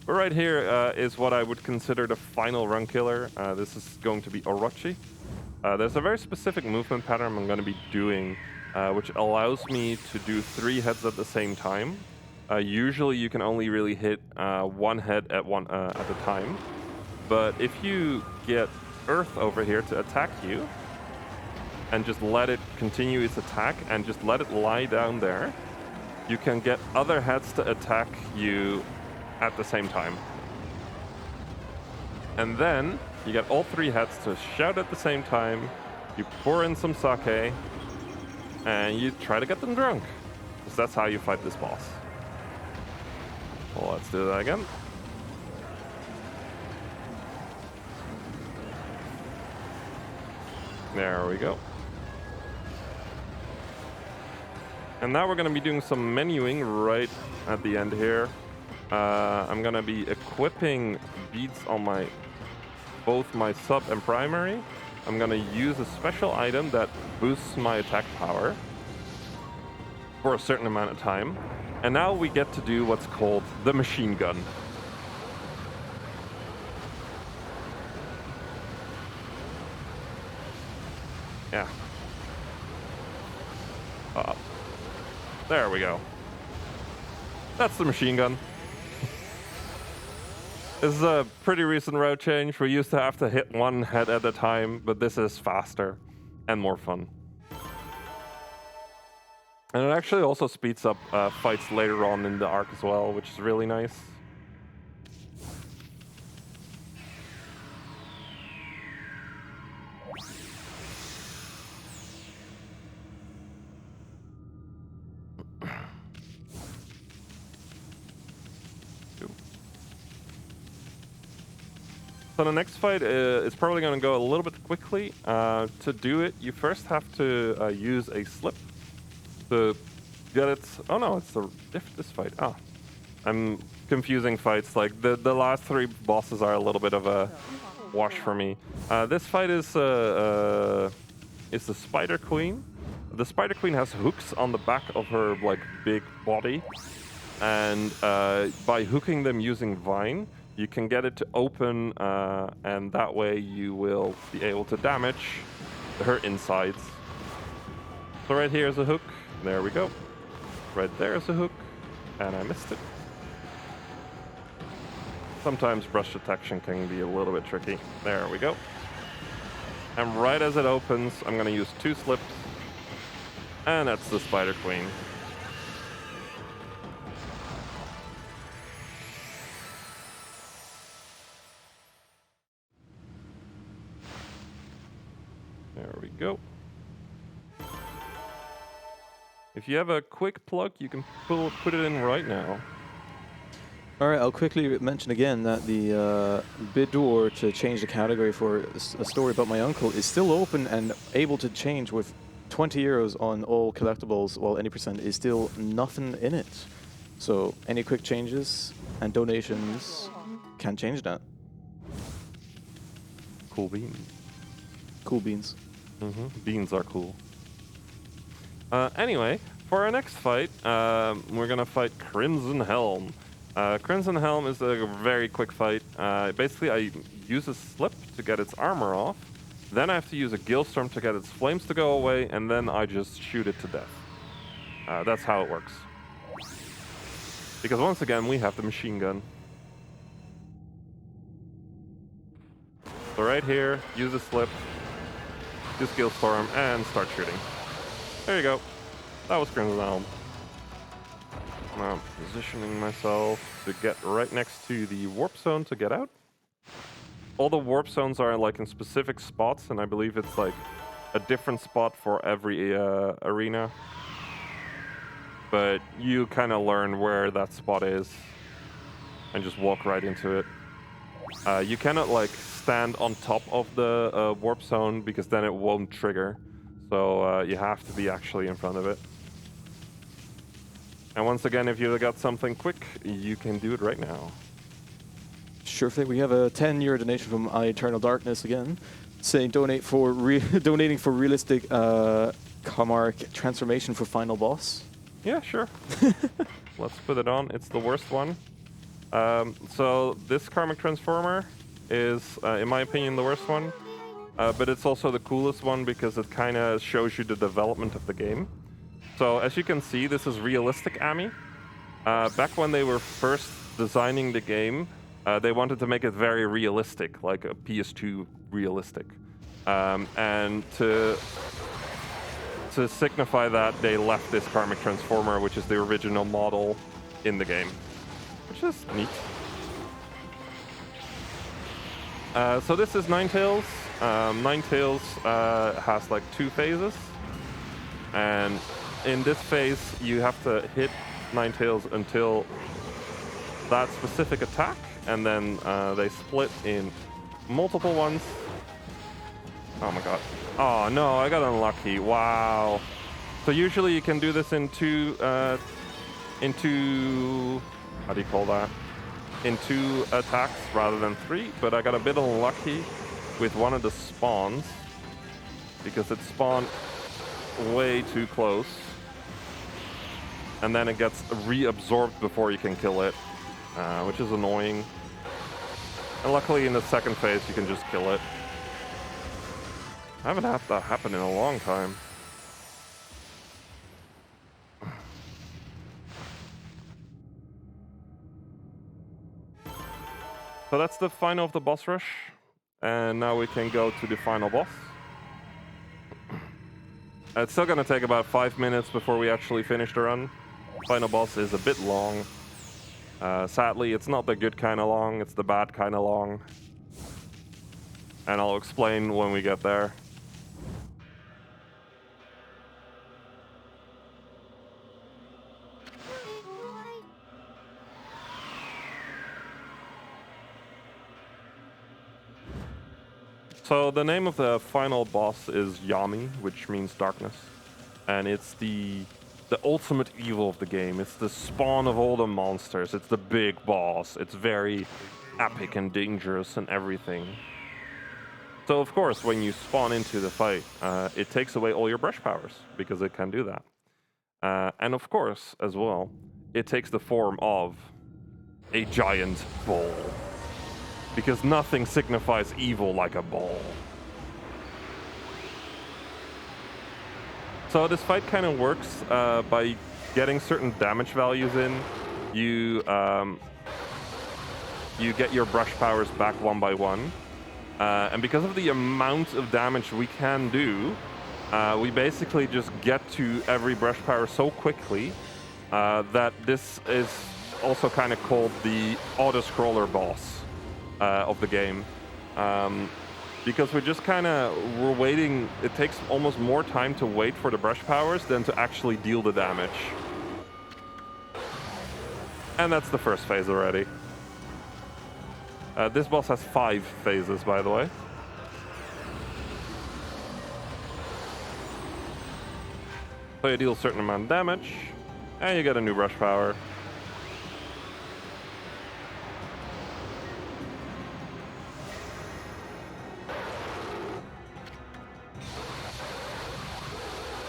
But right here is what I would consider the final run killer. This is going to be Orochi. There's a very specific movement pattern I'm going to be doing, which allows me to do 3 heads at the same time. Usually you can only really hit 1 head at a time. But if you get Earth over here to attack you, and just let it continue its attack, and just let it lie down there, you can get other heads to attack you at the same time. And then you get all 3 heads to shout at the same time, you pour in some sake, and you try to get them drunk. Because that's how you fight this boss. Well, let's do that again. There we go. And now we're going to be doing some menuing right at the end here. I'm going to be equipping beads on both my sub and primary. I'm going to use a special item that boosts my attack power for a certain amount of time. And now we get to do what's called the machine gun. Yeah. There we go. That's the machine gun. This is a pretty recent route change. We used to have to hit 1 head at a time, but this is faster and more fun. And it actually also speeds up fights later on in the arc as well, which is really nice. So the next fight is probably going to go a little bit quickly. To do it, you first have to use a slip to get it. Oh no, it's this fight. Ah, I'm confusing fights. Like the last 3 bosses are a little bit of a wash for me. This fight is the Spider Queen. The Spider Queen has hooks on the back of her like big body, and by hooking them using Vine, you can get it to open, and that way you will be able to damage her insides. So right here is a hook. There we go. Right there is a hook, and I missed it. Sometimes brush detection can be a little bit tricky. There we go. And right as it opens, I'm going to use 2 slips, and that's the Spider Queen. There we go. If you have a quick plug, you can put it in right now. All right, I'll quickly mention again that the bid door to change the category for a story about my uncle is still open and able to change with 20 euros on all collectibles, while any percent is still nothing in it. So any quick changes and donations can change that. Cool beans. Cool beans. Beans are cool. Anyway, for our next fight, we're gonna fight Crimson Helm. Crimson Helm is a very quick fight. Basically, I use a slip to get its armor off, then I have to use a Gilstorm to get its flames to go away, and then I just shoot it to death. That's how it works. Because once again, we have the machine gun. So right here, use a slip. Just Skill Storm and start shooting. There you go. That was kinnin11. Now I'm positioning myself to get right next to the warp zone to get out. All the warp zones are like in specific spots, and I believe it's like a different spot for every arena. But you kind of learn where that spot is and just walk right into it. You cannot like stand on top of the warp zone because then it won't trigger. So you have to be actually in front of it. And once again, if you've got something quick, you can do it right now. Sure thing. We have a 10-euro donation from Eternal Darkness again, saying donating for realistic Kamaric transformation for final boss. Yeah, sure. Let's put it on. It's the worst one. So this Karmic Transformer is, in my opinion, the worst one. But it's also the coolest one because it kind of shows you the development of the game. So as you can see, this is realistic Ami. Back when they were first designing the game, they wanted to make it very realistic, like a PS2 realistic. And to signify that, they left this Karmic Transformer, which is the original model, in the game, which is neat. So this is Ninetales. Ninetales has like 2 phases, and in this phase you have to hit Ninetales until that specific attack, and then they split in multiple ones. Oh my god. Oh no, I got unlucky. Wow. So usually you can do this in two, how do you call that? In 2 attacks rather than 3, but I got a bit unlucky with one of the spawns because it spawned way too close. And then it gets reabsorbed before you can kill it, which is annoying. And luckily in the second phase you can just kill it. I haven't had that happen in a long time. So that's the final of the boss rush. And now we can go to the final boss. It's still gonna take about 5 minutes before we actually finish the run. Final boss is a bit long. Sadly, it's not the good kind of long, it's the bad kind of long. And I'll explain when we get there. So the name of the final boss is Yami, which means darkness. And it's the ultimate evil of the game. It's the spawn of all the monsters. It's the big boss. It's very epic and dangerous and everything. So of course, when you spawn into the fight, it takes away all your brush powers, because it can do that. And of course, as well, it takes the form of a giant ball. Because nothing signifies evil like a ball. So this fight kind of works by getting certain damage values in. You get your brush powers back one by one. And because of the amount of damage we can do, we basically just get to every brush power so quickly that this is also kind of called the auto-scroller boss of the game. Because we're waiting, it takes almost more time to wait for the brush powers than to actually deal the damage. And that's the first phase already. This boss has 5 phases, by the way. So you deal a certain amount of damage, and you get a new brush power.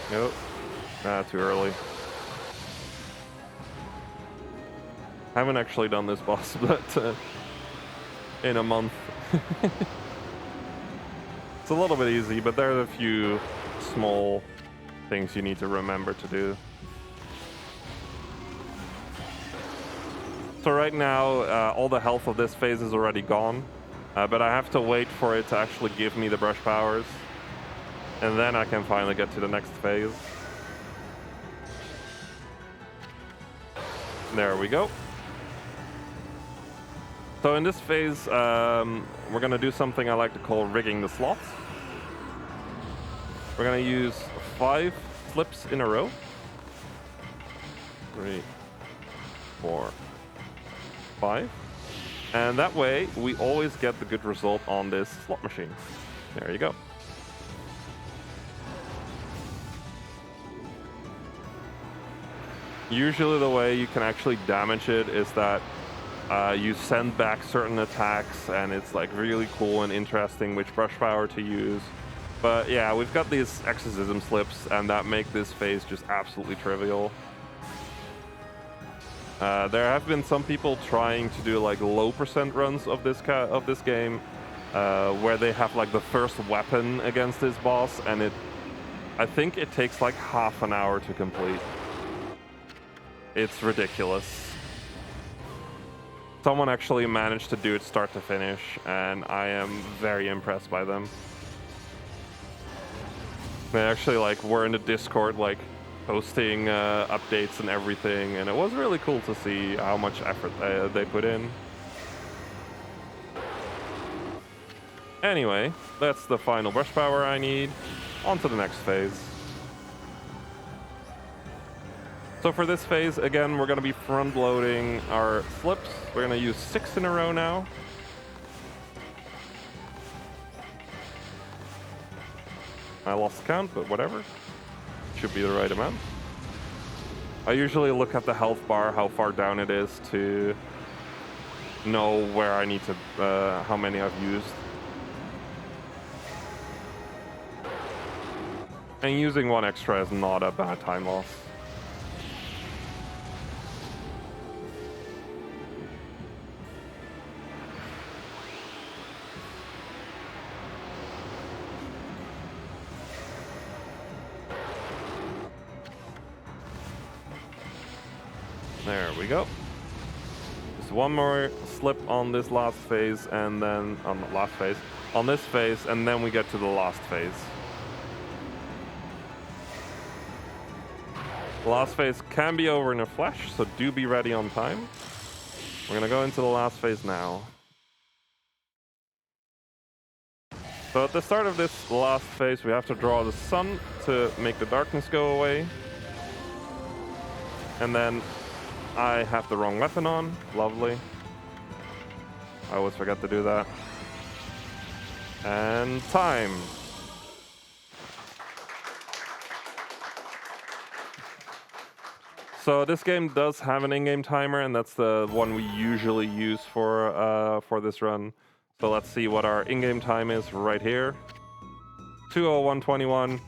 Nope. Too early. Haven't actually done this boss, but in a month. It's a little bit easy, but there are a few small things you need to remember to do. So right now, all the health of this phase is already gone, but I have to wait for it to actually give me the brush powers. And then I can finally get to the next phase. There we go. So in this phase, we're going to do something I like to call rigging the slots. We're going to use 5 flips in a row. 3, 4, 5. And that way, we always get the good result on this slot machine. There you go. Usually the way you can actually damage it is that you send back certain attacks, and it's like really cool and interesting which brush power to use. But yeah, we've got these exorcism slips, and that make this phase just absolutely trivial. There have been some people trying to do like low percent runs of this game, where they have like the first weapon against this boss, and I think it takes like half an hour to complete. It's ridiculous. Someone actually managed to do it start to finish, and I am very impressed by them. They actually like were in the Discord like posting updates and everything, and it was really cool to see how much effort they put in. Anyway, that's the final brush power I need. On to the next phase. So for this phase, again, we're going to be front-loading our flips. We're going to use 6 in a row now. I lost count, but whatever. Should be the right amount. I usually look at the health bar, how far down it is, to know where I need to, how many I've used. And using 1 extra is not a bad time loss. There we go. Just 1 more slip on this last phase, and then on this phase, and then we get to the last phase. The last phase can be over in a flash, so do be ready on time. We're gonna go into the last phase now. So at the start of this last phase, we have to draw the sun to make the darkness go away. And then I have the wrong weapon on. Lovely. I always forget to do that. And time. So this game does have an in-game timer, and that's the one we usually use for this run. So let's see what our in-game time is right here. 2:01:21.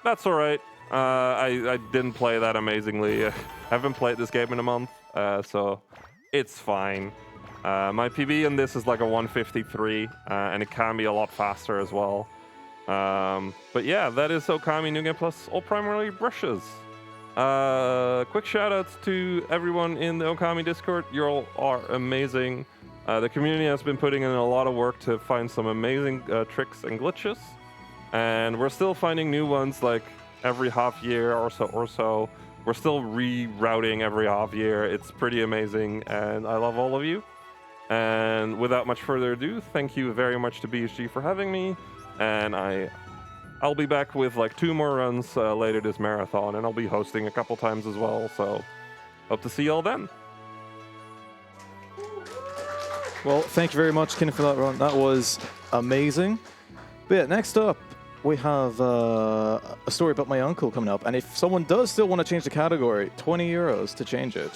That's all right. I didn't play that amazingly. I haven't played this game in a month, so it's fine. My PB in this is like a 1:53, and it can be a lot faster as well. But yeah, that is Okami New Game Plus all primarily brushes. Quick shoutouts to everyone in the Okami Discord. You all are amazing. The community has been putting in a lot of work to find some amazing tricks and glitches, and we're still finding new ones like every half year or so. We're still rerouting every half year. It's pretty amazing, and I love all of you. And without much further ado, thank you very much to BSG for having me, and I'll be back with like 2 more runs later this marathon, and I'll be hosting a couple times as well, so hope to see you all then. Well, thank you very much, Kinnin, for that run. That was amazing. But yeah, next up, we have a story about my uncle coming up, and if someone does still want to change the category, €20 to change it.